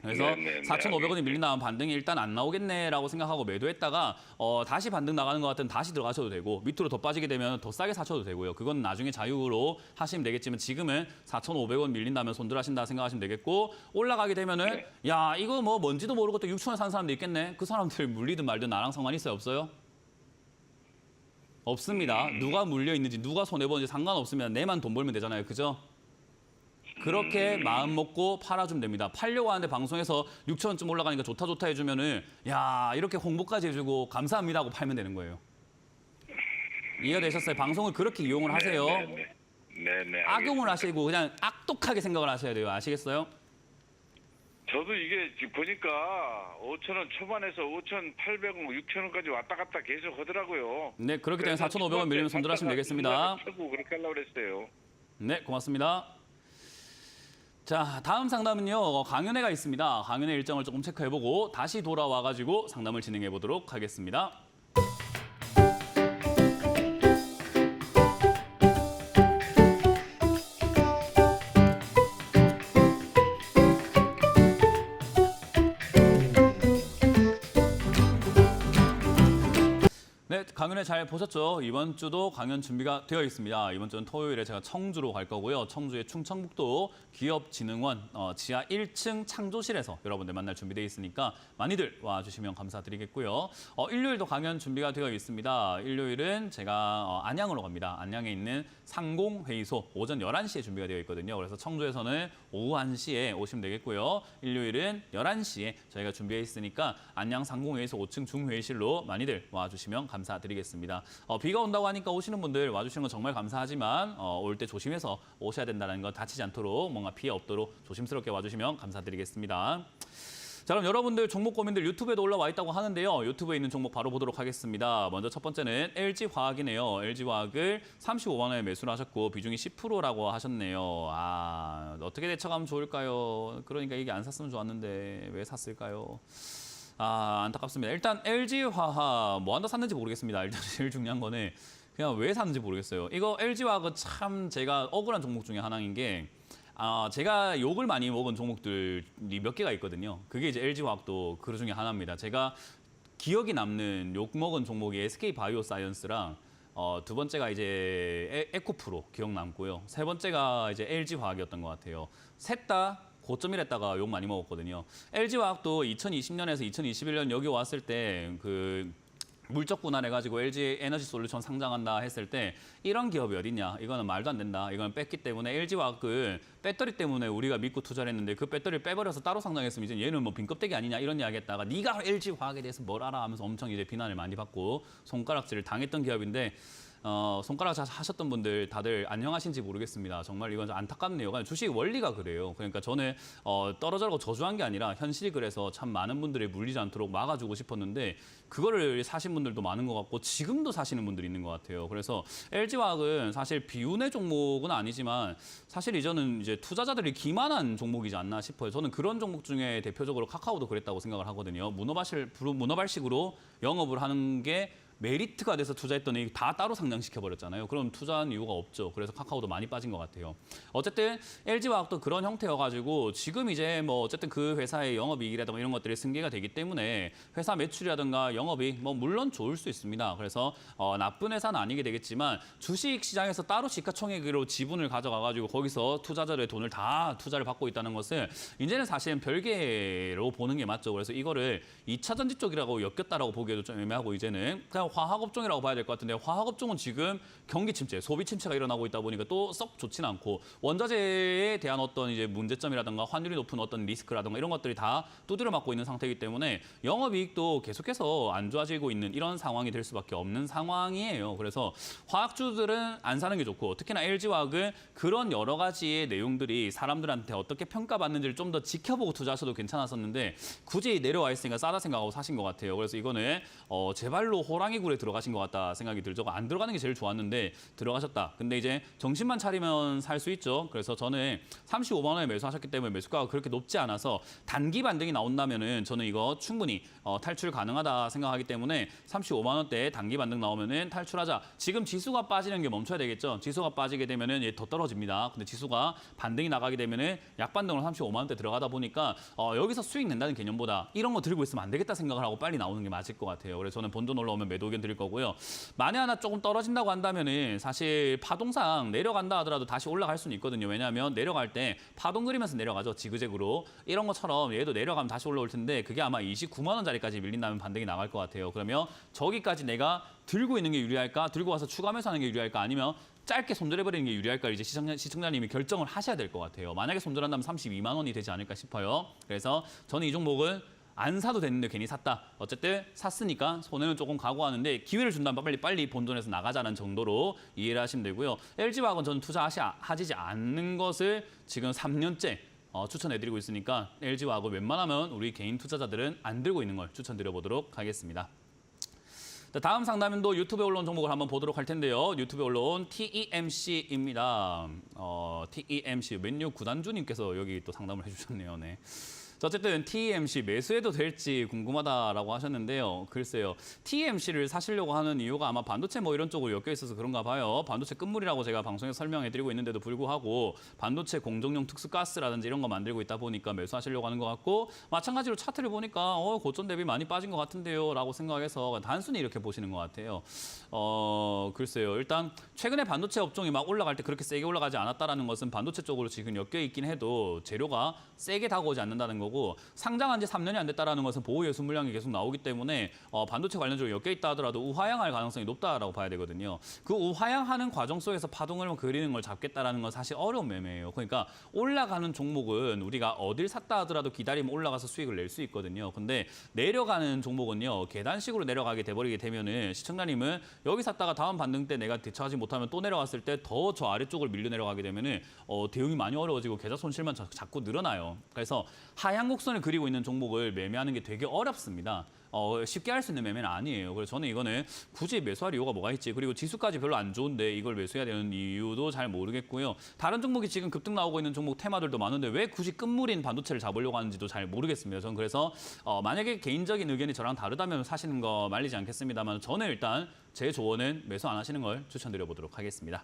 그래서 4,500원이 밀린다면 반등이 일단 안 나오겠네라고 생각하고 매도했다가 다시 반등 나가는 것 같으면 다시 들어가셔도 되고 밑으로 더 빠지게 되면 더 싸게 사셔도 되고요. 그건 나중에 자유로 하시면 되겠지만 지금은 4,500원 밀린다면 손절하신다 생각하시면 되겠고 올라가게 되면은 야 이거 뭐 뭔지도 모르고 또 6,000원 산 사람도 있겠네. 그 사람들 물리든 말든 나랑 상관 있어요? 없어요? 없습니다. 누가 물려 있는지 누가 손해보는지 상관없습니다. 내만 돈 벌면 되잖아요. 그죠? 그렇게 마음 먹고 팔아주면 됩니다. 팔려고 하는데 방송에서 6,000원쯤 올라가니까 좋다 해주면은 야 이렇게 홍보까지 해주고 감사합니다 하고 팔면 되는 거예요. 이해되셨어요? 방송을 그렇게 이용을 하세요. 네네. 악용을 하시고 그냥 악독하게 생각을 하셔야 돼요. 아시겠어요? 저도 이게 지금 보니까 5,000원 초반에서 5,800원, 6,000원까지 왔다 갔다 계속 하더라고요. 네, 그렇기 때문에 4,500원 밀리면 손절하시면 되겠습니다. 최고 그렇게 하려고 그랬어요. 네, 고맙습니다. 자, 다음 상담은요. 강연회가 있습니다. 강연회 일정을 조금 체크해보고 다시 돌아와가지고 상담을 진행해보도록 하겠습니다. 네, 강연회 잘 보셨죠? 이번 주도 강연 준비가 되어 있습니다. 이번 주는 토요일에 제가 청주로 갈 거고요. 청주의 충청북도 기업진흥원 지하 1층 창조실에서 여러분들 만날 준비되어 있으니까 많이들 와주시면 감사드리겠고요. 일요일도 강연 준비가 되어 있습니다. 일요일은 제가 안양으로 갑니다. 안양에 있는 상공회의소 오전 11시에 준비가 되어 있거든요. 그래서 청주에서는 오후 1시에 오시면 되겠고요. 일요일은 11시에 저희가 준비해 있으니까 안양 상공회의소 5층 중회의실로 많이들 와주시면 감사드리겠습니다. 비가 온다고 하니까 오시는 분들 와주시는 건 정말 감사하지만 올 때 조심해서 오셔야 된다는 거 다치지 않도록 뭔가 피해 없도록 조심스럽게 와주시면 감사드리겠습니다. 자, 그럼 여러분들 종목 고민들 유튜브에도 올라와 있다고 하는데요. 유튜브에 있는 종목 바로 보도록 하겠습니다. 먼저 첫 번째는 LG화학이네요. LG화학을 35만 원에 매수를 하셨고 비중이 10%라고 하셨네요. 어떻게 대처하면 좋을까요? 그러니까 이게 안 샀으면 좋았는데 왜 샀을까요? 안타깝습니다. 일단 LG화학 뭐 한다 샀는지 모르겠습니다. 일단 제일 중요한 거는 그냥 왜 샀는지 모르겠어요. 이거 LG화학은 참 제가 억울한 종목 중에 하나인 게 제가 욕을 많이 먹은 종목들이 몇 개가 있거든요. 그게 이제 LG화학도 그 중에 하나입니다. 제가 기억이 남는 욕 먹은 종목이 SK바이오사이언스랑 두 번째가 이제 에코프로 기억 남고요. 세 번째가 이제 LG화학이었던 것 같아요. 셋 다 고점이랬다가 욕 많이 먹었거든요. LG화학도 2020년에서 2021년 여기 왔을 때 그 물적 분할해가지고 LG 에너지 솔루션 상장한다 했을 때 이런 기업이 어딨냐? 이거는 말도 안 된다. 이거는 뺐기 때문에 LG화학을 배터리 때문에 우리가 믿고 투자를 했는데 그 배터리를 빼버려서 따로 상장했으면 이제 얘는 뭐 빈껍데기 아니냐 이런 이야기 했다가 네가 LG화학에 대해서 뭘 알아 하면서 엄청 이제 비난을 많이 받고 손가락질을 당했던 기업인데 손가락 하셨던 분들 다들 안녕하신지 모르겠습니다. 정말 이건 안타깝네요. 그냥 주식 원리가 그래요. 그러니까 저는 떨어져라고 저주한 게 아니라 현실이 그래서 참 많은 분들이 물리지 않도록 막아주고 싶었는데 그거를 사신 분들도 많은 것 같고 지금도 사시는 분들이 있는 것 같아요. 그래서 LG화학은 사실 비운의 종목은 아니지만 사실 이제는 이제 투자자들이 기만한 종목이지 않나 싶어요. 저는 그런 종목 중에 대표적으로 카카오도 그랬다고 생각을 하거든요. 문어발식으로 영업을 하는 게 메리트가 돼서 투자했더니 다 따로 상장시켜버렸잖아요. 그럼 투자한 이유가 없죠. 그래서 카카오도 많이 빠진 것 같아요. 어쨌든 LG화학도 그런 형태여가지고 지금 이제 뭐 어쨌든 그 회사의 영업이익이라든가 이런 것들이 승계가 되기 때문에 회사 매출이라든가 영업이익 뭐 물론 좋을 수 있습니다. 그래서 나쁜 회사는 아니게 되겠지만 주식 시장에서 따로 시가총액으로 지분을 가져가가지고 거기서 투자자들의 돈을 다 투자를 받고 있다는 것을 이제는 사실은 별개로 보는 게 맞죠. 그래서 이거를 2차 전지 쪽이라고 엮였다라고 보기에도 좀 애매하고 이제는 그냥 화학업종이라고 봐야 될 것 같은데 화학업종은 지금 경기 침체, 소비 침체가 일어나고 있다 보니까 또 썩 좋지는 않고 원자재에 대한 어떤 이제 문제점이라든가 환율이 높은 어떤 리스크라든가 이런 것들이 다 두드려 맞고 있는 상태이기 때문에 영업이익도 계속해서 안 좋아지고 있는 이런 상황이 될 수밖에 없는 상황이에요. 그래서 화학주들은 안 사는 게 좋고 특히나 LG화학은 그런 여러 가지의 내용들이 사람들한테 어떻게 평가받는지를 좀 더 지켜보고 투자하셔도 괜찮았었는데 굳이 내려와 있으니까 싸다 생각하고 사신 것 같아요. 그래서 이거는 제발로 호랑이 굴에 들어가신 것 같다 생각이 들죠. 안 들어가는 게 제일 좋았는데 들어가셨다. 근데 이제 정신만 차리면 살 수 있죠. 그래서 저는 35만 원에 매수하셨기 때문에 매수가가 그렇게 높지 않아서 단기 반등이 나온다면은 저는 이거 충분히 탈출 가능하다 생각하기 때문에 35만 원대에 단기 반등 나오면은 탈출하자. 지금 지수가 빠지는 게 멈춰야 되겠죠. 지수가 빠지게 되면은 더 떨어집니다. 근데 지수가 반등이 나가게 되면은 약반등으로 35만 원대 들어가다 보니까 여기서 수익 낸다는 개념보다 이런 거 들고 있으면 안 되겠다 생각을 하고 빨리 나오는 게 맞을 것 같아요. 그래서 저는 본전 올라오면 매도 의견 드릴 거고요. 만에 하나 조금 떨어진다고 한다면은 사실 파동상 내려간다 하더라도 다시 올라갈 수는 있거든요. 왜냐하면 내려갈 때 파동 그리면서 내려가죠. 지그재그로. 이런 것처럼 얘도 내려가면 다시 올라올 텐데 그게 아마 29만 원짜리까지 밀린다면 반등이 나갈 것 같아요. 그러면 저기까지 내가 들고 있는 게 유리할까? 들고 와서 추가 매수하는 게 유리할까? 아니면 짧게 손절해버리는 게 유리할까? 이제 시청자님이 결정을 하셔야 될 것 같아요. 만약에 손절한다면 32만 원이 되지 않을까 싶어요. 그래서 저는 이 종목은 안 사도 되는데 괜히 샀다. 어쨌든 샀으니까 손해는 조금 각오하는데 기회를 준다면 빨리 본전에서 나가자는 정도로 이해를 하시면 되고요. LG화학은 저는 투자하지 않는 것을 지금 3년째 추천해드리고 있으니까 LG화학을 웬만하면 우리 개인 투자자들은 안 들고 있는 걸 추천드려보도록 하겠습니다. 다음 상담도 유튜브에 올라온 종목을 한번 보도록 할 텐데요. 유튜브에 올라온 TEMC입니다. TEMC 맨유 구단주님께서 여기 또 상담을 해주셨네요. 네. 자, 어쨌든 TEMC 매수해도 될지 궁금하다라고 하셨는데요. 글쎄요. TEMC를 사시려고 하는 이유가 아마 반도체 뭐 이런 쪽으로 엮여 있어서 그런가 봐요. 반도체 끝물이라고 제가 방송에서 설명해드리고 있는데도 불구하고 반도체 공정용 특수가스라든지 이런 거 만들고 있다 보니까 매수하시려고 하는 것 같고 마찬가지로 차트를 보니까 고점 대비 많이 빠진 것 같은데요 라고 생각해서 단순히 이렇게 보시는 것 같아요. 글쎄요. 일단 최근에 반도체 업종이 막 올라갈 때 그렇게 세게 올라가지 않았다라는 것은 반도체 쪽으로 지금 엮여 있긴 해도 재료가 세게 다가오지 않는다는 거고 상장한 지 3년이 안 됐다는 것은 보호예수 물량이 계속 나오기 때문에 반도체 관련주로 엮여 있다 하더라도 우하향할 가능성이 높다라고 봐야 되거든요. 그 우하향하는 과정 속에서 파동을 그리는 걸 잡겠다라는 건 사실 어려운 매매예요. 그러니까 올라가는 종목은 우리가 어딜 샀다 하더라도 기다리면 올라가서 수익을 낼 수 있거든요. 근데 내려가는 종목은요. 계단식으로 내려가게 돼버리게 되면은 시청자님은 여기 샀다가 다음 반등 때 내가 대처하지 못하면 또 내려갔을 때 더 저 아래쪽을 밀려 내려가게 되면은 대응이 많이 어려워지고 계좌 손실만 자꾸 늘어나요. 그래서 하향 곡선을 그리고 있는 종목을 매매하는 게 되게 어렵습니다. 쉽게 할 수 있는 매매는 아니에요. 그래서 저는 이거는 굳이 매수할 이유가 뭐가 있지? 그리고 지수까지 별로 안 좋은데 이걸 매수해야 되는 이유도 잘 모르겠고요. 다른 종목이 지금 급등 나오고 있는 종목 테마들도 많은데 왜 굳이 끝물인 반도체를 잡으려고 하는지도 잘 모르겠습니다. 저는 그래서 만약에 개인적인 의견이 저랑 다르다면 사시는 거 말리지 않겠습니다만 저는 일단 제 조언은 매수 안 하시는 걸 추천드려보도록 하겠습니다.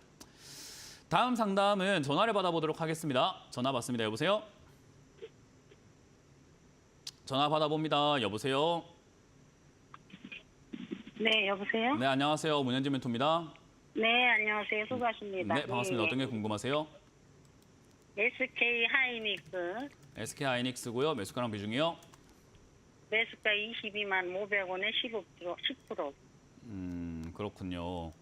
다음 상담은 전화를 받아보도록 하겠습니다. 전화 받습니다. 여보세요? 전화 받아봅니다. 여보세요? 네, 여보세요? 네, 안녕하세요. 문현진 멘토입니다. 네, 안녕하세요. 수고하십니다. 네, 반갑습니다. 네. 어떤 게 궁금하세요? SK 하이닉스 SK 하이닉스고요. 매수가랑 비중이요? 매수가 22만 500원에 10%. 그렇군요.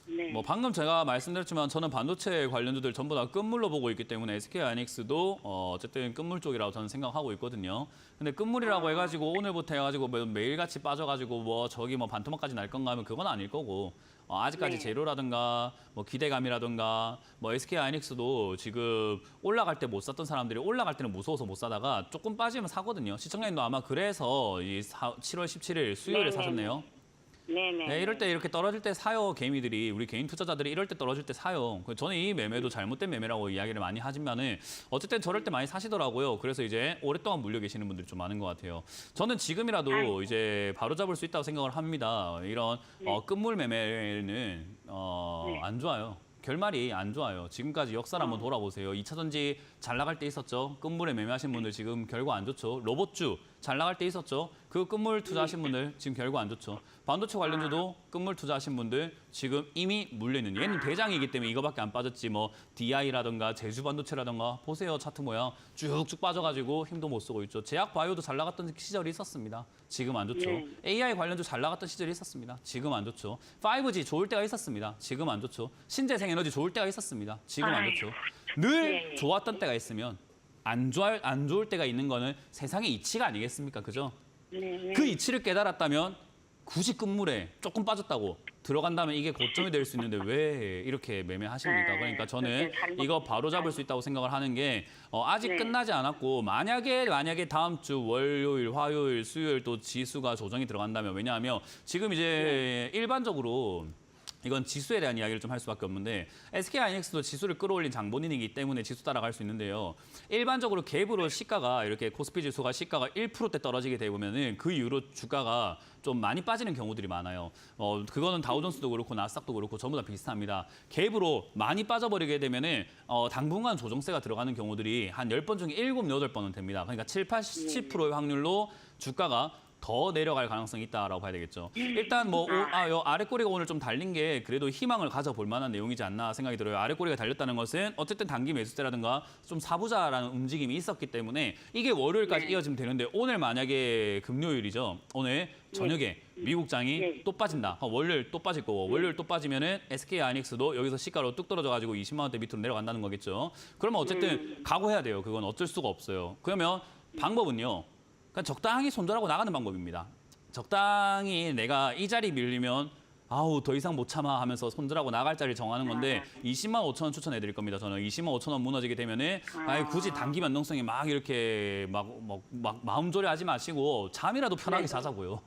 네. 뭐 방금 제가 말씀드렸지만 저는 반도체 관련주들 전부 다 끝물로 보고 있기 때문에 SK 하이닉스도 어쨌든 끝물 쪽이라고 저는 생각하고 있거든요. 근데 끝물이라고 해가지고 오늘부터 해가지고 매일같이 빠져가지고 뭐 저기 뭐 반토막까지 날 건가 하면 그건 아닐 거고 아직까지 네. 재료라든가 뭐 기대감이라든가 뭐 SK 하이닉스도 지금 올라갈 때 못 샀던 사람들이 올라갈 때는 무서워서 못 사다가 조금 빠지면 사거든요. 시청자님도 아마 그래서 이 7월 17일 수요일에 네, 사셨네요. 네네. 네, 이럴 때 이렇게 떨어질 때 사요. 개미들이 우리 개인 투자자들이 이럴 때 떨어질 때 사요. 저는 이 매매도 잘못된 매매라고 이야기를 많이 하지만은 어쨌든 저럴 때 많이 사시더라고요. 그래서 이제 오랫동안 물려 계시는 분들이 좀 많은 것 같아요. 저는 지금이라도 이제 바로 잡을 수 있다고 생각을 합니다. 이런 끝물 매매는 안 좋아요. 결말이 안 좋아요. 지금까지 역사를 한번 돌아보세요. 2차 전지 잘 나갈 때 있었죠. 끝물에 매매하신 분들 지금 결과 안 좋죠. 로봇주 잘 나갈 때 있었죠. 그 끝물 투자하신 분들 지금 결과 안 좋죠. 반도체 관련주도 끝물 투자하신 분들 지금 이미 물려있는 얘는 대장이기 때문에 이거밖에 안 빠졌지 뭐 DI라든가 제주반도체라든가 보세요. 차트 모양 쭉쭉 빠져가지고 힘도 못 쓰고 있죠. 제약 바이오도 잘 나갔던 시절이 있었습니다. 지금 안 좋죠. 네. AI 관련주 잘 나갔던 시절이 있었습니다. 지금 안 좋죠. 5G 좋을 때가 있었습니다. 지금 안 좋죠. 신재생 에너지 좋을 때가 있었습니다. 지금 안 좋죠. 늘 좋았던 때가 있으면 안 좋을 때가 있는 거는 세상의 이치가 아니겠습니까? 그죠? 네. 그 이치를 깨달았다면 굳이 끝물에 조금 빠졌다고 들어간다면 이게 고점이 될 수 있는데 왜 이렇게 매매하십니까? 그러니까 저는 이거 바로 잡을 수 있다고 생각을 하는 게 아직 끝나지 않았고 만약에 다음 주 월요일, 화요일, 수요일 또 지수가 조정이 들어간다면 왜냐하면 지금 이제 일반적으로 이건 지수에 대한 이야기를 좀 할 수밖에 없는데 SK하이닉스도 지수를 끌어올린 장본인이기 때문에 지수 따라갈 수 있는데요. 일반적으로 갭으로 시가가 이렇게 코스피 지수가 시가가 1%대 떨어지게 되면은 그 이후로 주가가 좀 많이 빠지는 경우들이 많아요. 그거는 다우존스도 그렇고 나스닥도 그렇고 전부 다 비슷합니다. 갭으로 많이 빠져버리게 되면은 당분간 조정세가 들어가는 경우들이 한 10번 중에 7, 8번은 됩니다. 그러니까 7, 80%의 확률로 주가가 더 내려갈 가능성이 있다라고 봐야 되겠죠. 일단 요 아랫꼬리가 오늘 좀 달린 게 그래도 희망을 가져볼 만한 내용이지 않나 생각이 들어요. 아랫꼬리가 달렸다는 것은 어쨌든 단기 매수세라든가 좀 사부자라는 움직임이 있었기 때문에 이게 월요일까지 이어지면 되는데 오늘 만약에 금요일이죠. 오늘 저녁에 미국장이 또 빠진다. 월요일 또 빠질 거고 월요일 또 빠지면은 SK하이닉스도 여기서 시가로 뚝 떨어져가지고 20만 원대 밑으로 내려간다는 거겠죠. 그러면 어쨌든 각오해야 돼요. 그건 어쩔 수가 없어요. 그러면 방법은요. 그러니까 적당히 손절하고 나가는 방법입니다. 적당히 내가 이 자리 밀리면 아우 더 이상 못 참아 하면서 손절하고 나갈 자리를 정하는 건데 20만 5천 원 추천해 드릴 겁니다. 저는 20만 5천 원 무너지게 되면은 굳이 단기 변동성이 막 이렇게 막 마음 졸여하지 마시고 잠이라도 편하게 자자고요.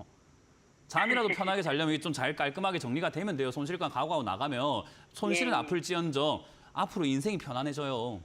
잠이라도 편하게 자려면 좀 잘 깔끔하게 정리가 되면 돼요. 손실감 각오하고 나가면 손실은 아플지언정 앞으로 인생이 편안해져요.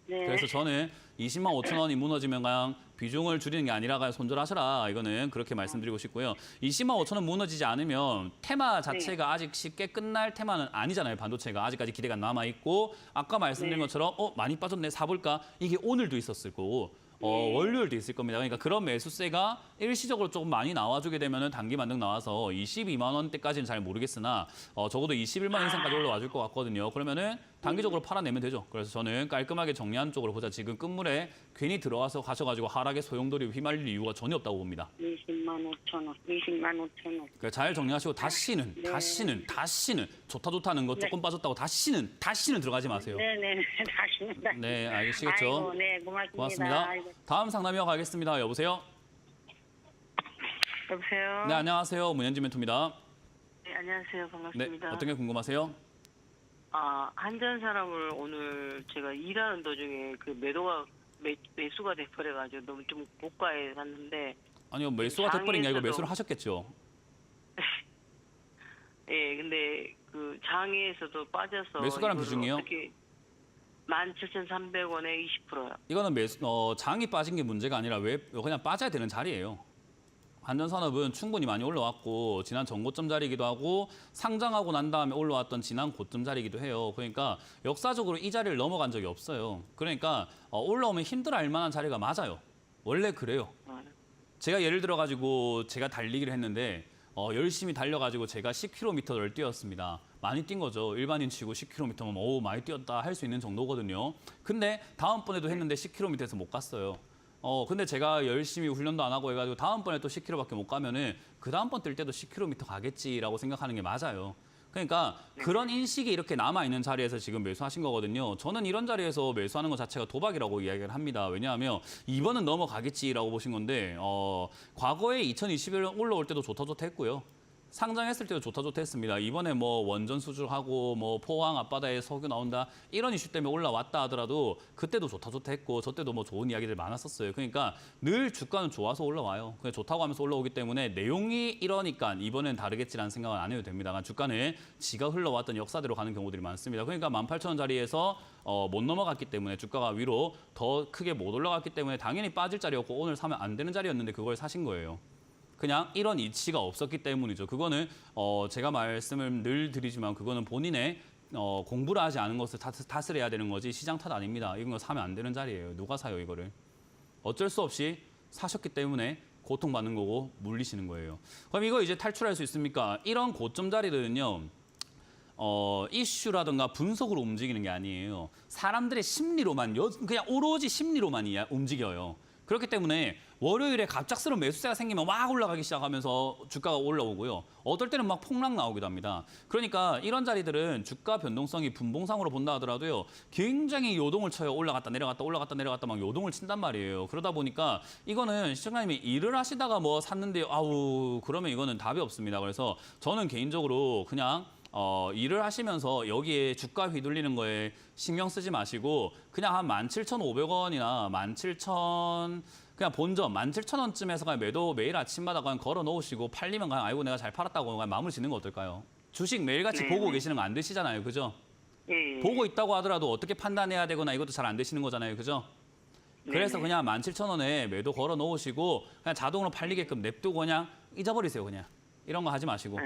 그래서 저는 20만 5천 원이 무너지면 그냥 비중을 줄이는 게 아니라 그냥 손절하셔라. 이거는 그렇게 말씀드리고 싶고요. 20만 5천 원 무너지지 않으면 테마 자체가 아직 쉽게 끝날 테마는 아니잖아요. 반도체가 아직까지 기대가 남아있고 아까 말씀드린 것처럼 많이 빠졌네 사볼까? 이게 오늘도 있었을 거고 월요일도 있을 겁니다. 그러니까 그런 매수세가 일시적으로 조금 많이 나와주게 되면은 단기 반등 나와서 22만 원대까지는 잘 모르겠으나 적어도 21만 원 이상까지 올라와줄 것 같거든요. 그러면은 단기적으로 팔아내면 되죠. 그래서 저는 깔끔하게 정리한 쪽으로 보자. 지금 끝물에 괜히 들어와서 가셔가지고 하락에 소용돌이 휘말릴 이유가 전혀 없다고 봅니다. 20만 5천 원, 20만 5천 원. 그러니까 잘 정리하시고 다시는 좋다는 거 조금 빠졌다고 다시는 들어가지 마세요. 네네, 다시는. 네, 알겠시겠죠? 아이고, 네, 고맙습니다. 고맙습니다. 아이고. 다음 상담 이어가겠습니다. 여보세요? 여보세요? 네, 안녕하세요. 문현진 멘토입니다. 네, 안녕하세요. 네, 반갑습니다. 어떤 게 궁금하세요? 한전사람을 오늘 제가 일하는 도중에 그 매수가 돼버려가지고 너무 좀 고가에 샀는데, 아니요, 매수가 돼버린 게 아니고 장에서도- 매수를 하셨겠죠. 예, 근데 그 장에서도 빠져서. 매수가랑 이거를 비중이요? 어떻게 17,300원에 20%요. 이거는 장이 빠진 게 문제가 아니라 그냥 빠져야 되는 자리예요. 한전산업은 충분히 많이 올라왔고 지난 전고점 자리이기도 하고 상장하고 난 다음에 올라왔던 지난 고점 자리이기도 해요. 그러니까 역사적으로 이 자리를 넘어간 적이 없어요. 그러니까 올라오면 힘들어할 만한 자리가 맞아요. 원래 그래요. 제가 예를 들어가지고 제가 달리기를 했는데 열심히 달려가지고 제가 10km를 뛰었습니다. 많이 뛴 거죠. 일반인 치고 10km면 오 많이 뛰었다 할 수 있는 정도거든요. 근데 다음번에도 했는데 10km에서 못 갔어요. 근데 제가 열심히 훈련도 안 하고 해가지고 다음번에 또 10km밖에 못 가면은 그 다음번 뛸 때도 10km 가겠지라고 생각하는 게 맞아요. 그러니까 그런 인식이 이렇게 남아있는 자리에서 지금 매수하신 거거든요. 저는 이런 자리에서 매수하는 것 자체가 도박이라고 이야기를 합니다. 왜냐하면 이번은 넘어가겠지라고 보신 건데 과거에 2021년 올라올 때도 좋다 했고요. 상장했을 때도 좋다 했습니다. 이번에 뭐 원전 수주하고 뭐 포항 앞바다에 석유 나온다 이런 이슈 때문에 올라왔다 하더라도 그때도 좋다 했고 저 때도 뭐 좋은 이야기들 많았었어요. 그러니까 늘 주가는 좋아서 올라와요. 그냥 좋다고 하면서 올라오기 때문에 내용이 이러니까 이번엔 다르겠지라는 생각은 안 해도 됩니다. 주가는 지가 흘러왔던 역사대로 가는 경우들이 많습니다. 그러니까 18,000원짜리에서 못 넘어갔기 때문에 주가가 위로 더 크게 못 올라갔기 때문에 당연히 빠질 자리였고 오늘 사면 안 되는 자리였는데 그걸 사신 거예요. 그냥 이런 이치가 없었기 때문이죠. 그거는 제가 말씀을 늘 드리지만 그거는 본인의 공부를 하지 않은 것을 탓을 해야 되는 거지 시장 탓 아닙니다. 이건 사면 안 되는 자리예요. 누가 사요 이거를. 어쩔 수 없이 사셨기 때문에 고통받는 거고 물리시는 거예요. 그럼 이거 이제 탈출할 수 있습니까? 이런 고점 자리들은요. 이슈라든가 분석으로 움직이는 게 아니에요. 사람들의 심리로만 그냥 오로지 심리로만 움직여요. 그렇기 때문에 월요일에 갑작스러운 매수세가 생기면 막 올라가기 시작하면서 주가가 올라오고요. 어떨 때는 막 폭락 나오기도 합니다. 그러니까 이런 자리들은 주가 변동성이 분봉상으로 본다 하더라도요. 굉장히 요동을 쳐요. 올라갔다 내려갔다 올라갔다 내려갔다 막 요동을 친단 말이에요. 그러다 보니까 이거는 시청자님이 일을 하시다가 뭐 샀는데 아우 그러면 이거는 답이 없습니다. 그래서 저는 개인적으로 그냥 일을 하시면서 여기에 주가 휘둘리는 거에 신경 쓰지 마시고 그냥 한 17,500원이나 17,000 그냥 본점 17,000원쯤에서 그냥 매도 매일 아침마다 그냥 걸어 놓으시고 팔리면 그냥 아이고 내가 잘 팔았다고 그냥 마무리 짓는 거 어떨까요? 주식 매일같이 네. 보고 계시는 거 안 되시잖아요. 그죠? 예. 보고 있다고 하더라도 어떻게 판단해야 되거나 이것도 잘 안 되시는 거잖아요. 그죠? 그래서 그냥 17,000원에 매도 걸어 놓으시고 그냥 자동으로 팔리게끔 냅두고 그냥 잊어버리세요. 그냥. 이런 거 하지 마시고.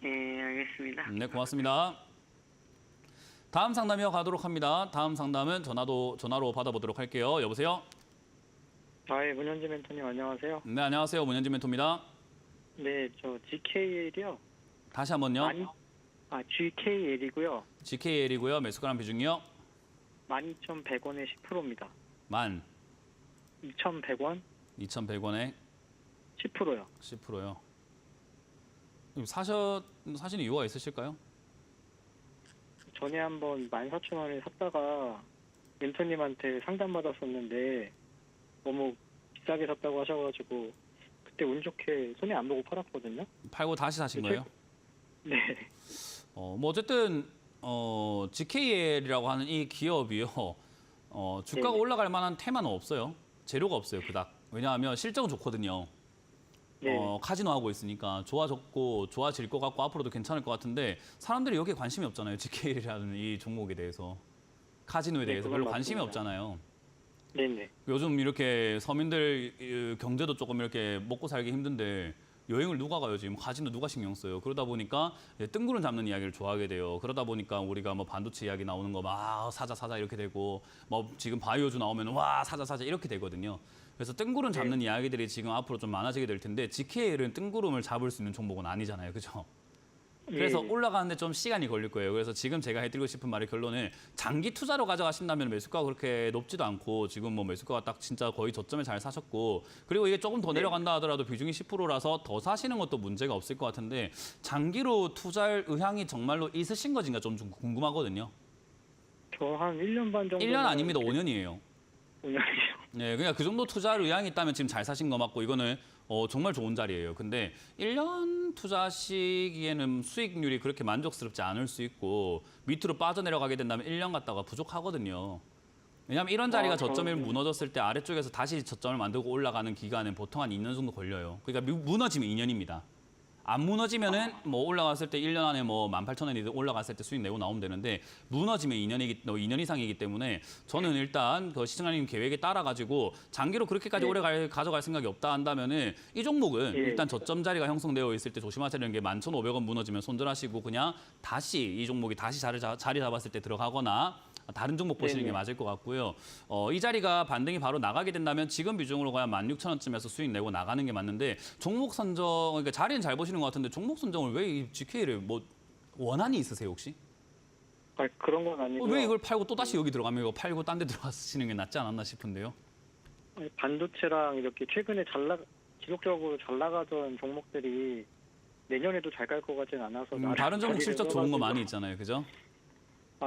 예, 알겠습니다. 네, 고맙습니다. 다음 상담 이어가도록 합니다. 다음 상담은 전화로 받아보도록 할게요. 여보세요? 예, 문현지 멘토님 안녕하세요. 네, 안녕하세요. 문현진 멘토입니다. 네, 저 GKL이요. 다시 한번요. GKL이고요. GKL이고요. 매수가랑 비중이요? 12,100원에 10%입니다. 12,100원? 2,100원에 10%요. 10%요. 10%요. 사시는 이유가 있으실까요? 전에 한번 14,000원에 샀다가 멘토님한테 상담받았었는데 너무 비싸게 샀다고 하셔가지고 그때 운 좋게 손해 안 보고 팔았거든요. 팔고 다시 사신 거예요? 네. 뭐 어쨌든 GKL이라고 하는 이 기업이요. 주가가 네네. 올라갈 만한 테마는 없어요. 재료가 없어요. 그닥. 왜냐하면 실적은 좋거든요. 네. 카지노 하고 있으니까 좋아졌고 좋아질 것 같고 앞으로도 괜찮을 것 같은데 사람들이 여기에 관심이 없잖아요. GKL이라는 이 종목에 대해서. 카지노에 네, 대해서 그건 별로 관심이 맞습니다. 없잖아요. 네네. 요즘 이렇게 서민들 경제도 조금 이렇게 먹고 살기 힘든데 여행을 누가 가요 지금? 카지노 누가 신경 써요? 그러다 보니까 뜬구름 잡는 이야기를 좋아하게 돼요. 그러다 보니까 우리가 뭐 반도체 이야기 나오는 거 막 사자 이렇게 되고 뭐 지금 바이오주 나오면 와 사자 이렇게 되거든요. 그래서 뜬구름 잡는 이야기들이 지금 앞으로 좀 많아지게 될 텐데 GKL은 뜬구름을 잡을 수 있는 종목은 아니잖아요. 그죠? 그래서 예. 올라가는데 좀 시간이 걸릴 거예요. 그래서 지금 제가 해드리고 싶은 말의 결론은 장기 투자로 가져가신다면 매수가가 그렇게 높지도 않고 지금 뭐 매수가가 딱 진짜 거의 저점에 잘 사셨고 그리고 이게 조금 더 내려간다 하더라도 비중이 10%라서 더 사시는 것도 문제가 없을 것 같은데 장기로 투자할 의향이 정말로 있으신 것인가 좀 궁금하거든요. 저 한 1년 반 정도. 1년 아닙니다. 5년이에요. 5년이요. 네, 그러니까 그 정도 투자할 의향이 있다면 지금 잘 사신 거 맞고 이거는 정말 좋은 자리예요. 근데 1년 투자하시기에는 수익률이 그렇게 만족스럽지 않을 수 있고 밑으로 빠져내려가게 된다면 1년 갔다가 부족하거든요. 왜냐하면 이런 자리가 저점이 무너졌을 때 아래쪽에서 다시 저점을 만들고 올라가는 기간은 보통 한 2년 정도 걸려요. 그러니까 무너지면 2년입니다. 안 무너지면은 뭐 올라갔을 때 1년 안에 뭐 18,000원이 올라갔을 때 수익 내고 나오면 되는데 무너지면 2년 이상이기 때문에 저는 일단 그 시청자님 계획에 따라 가지고 장기로 그렇게까지 오래 가져갈 생각이 없다 한다면은 이 종목은 일단 저점 자리가 형성되어 있을 때 조심하셔야 되는 게 11,500원 무너지면 손절하시고 그냥 다시 이 종목이 다시 자리 잡았을 때 들어가거나 다른 종목 보시는 게 맞을 것 같고요. 이 자리가 반등이 바로 나가게 된다면 지금 비중으로 그냥 16,000원쯤에서 수익 내고 나가는 게 맞는데 종목 선정, 그러니까 자리는 잘 보시는 것 같은데 종목 선정을 왜 이 GK를 뭐 원한이 있으세요 혹시? 그런 건 아니고. 왜 이걸 팔고 또 다시 여기 들어가면 이거 팔고 딴 데 들어가시는 게 낫지 않았나 싶은데요. 반도체랑 이렇게 최근에 지속적으로 잘 나가던 종목들이 내년에도 잘 갈 것 같진 않아서. 다른 종목 실적 좋은 거 많이 있잖아요, 그죠?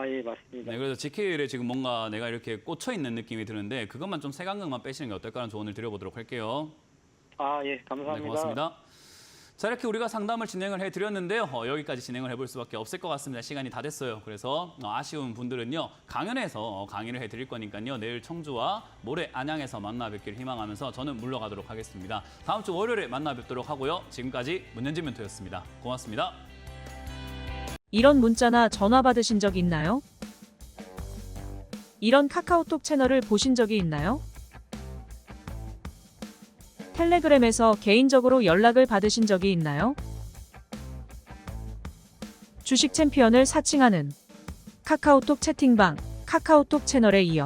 예, 맞습니다. 네, 그래서 GKL에 지금 뭔가 내가 이렇게 꽂혀 있는 느낌이 드는데 그것만 좀 세간격만 빼시는 게 어떨까라는 조언을 드려보도록 할게요. 예, 감사합니다. 네, 고맙습니다. 자, 이렇게 우리가 상담을 진행을 해드렸는데요. 여기까지 진행을 해볼 수밖에 없을 것 같습니다. 시간이 다 됐어요. 그래서 아쉬운 분들은요. 강연에서 강의를 해드릴 거니까요. 내일 청주와 모레 안양에서 만나 뵙기를 희망하면서 저는 물러가도록 하겠습니다. 다음 주 월요일에 만나 뵙도록 하고요. 지금까지 문현진 멘토였습니다. 고맙습니다. 이런 문자나 전화 받으신 적 있나요? 이런 카카오톡 채널을 보신 적이 있나요? 텔레그램에서 개인적으로 연락을 받으신 적이 있나요? 주식 챔피언을 사칭하는 카카오톡 채팅방, 카카오톡 채널에 이어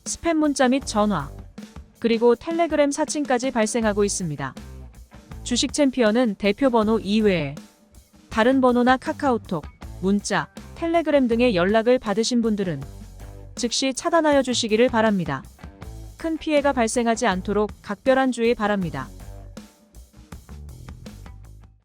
스팸 문자 및 전화, 그리고 텔레그램 사칭까지 발생하고 있습니다. 주식 챔피언은 대표 번호 이외에 다른 번호나 카카오톡, 문자, 텔레그램 등의 연락을 받으신 분들은 즉시 차단하여 주시기를 바랍니다. 큰 피해가 발생하지 않도록 각별한 주의 바랍니다.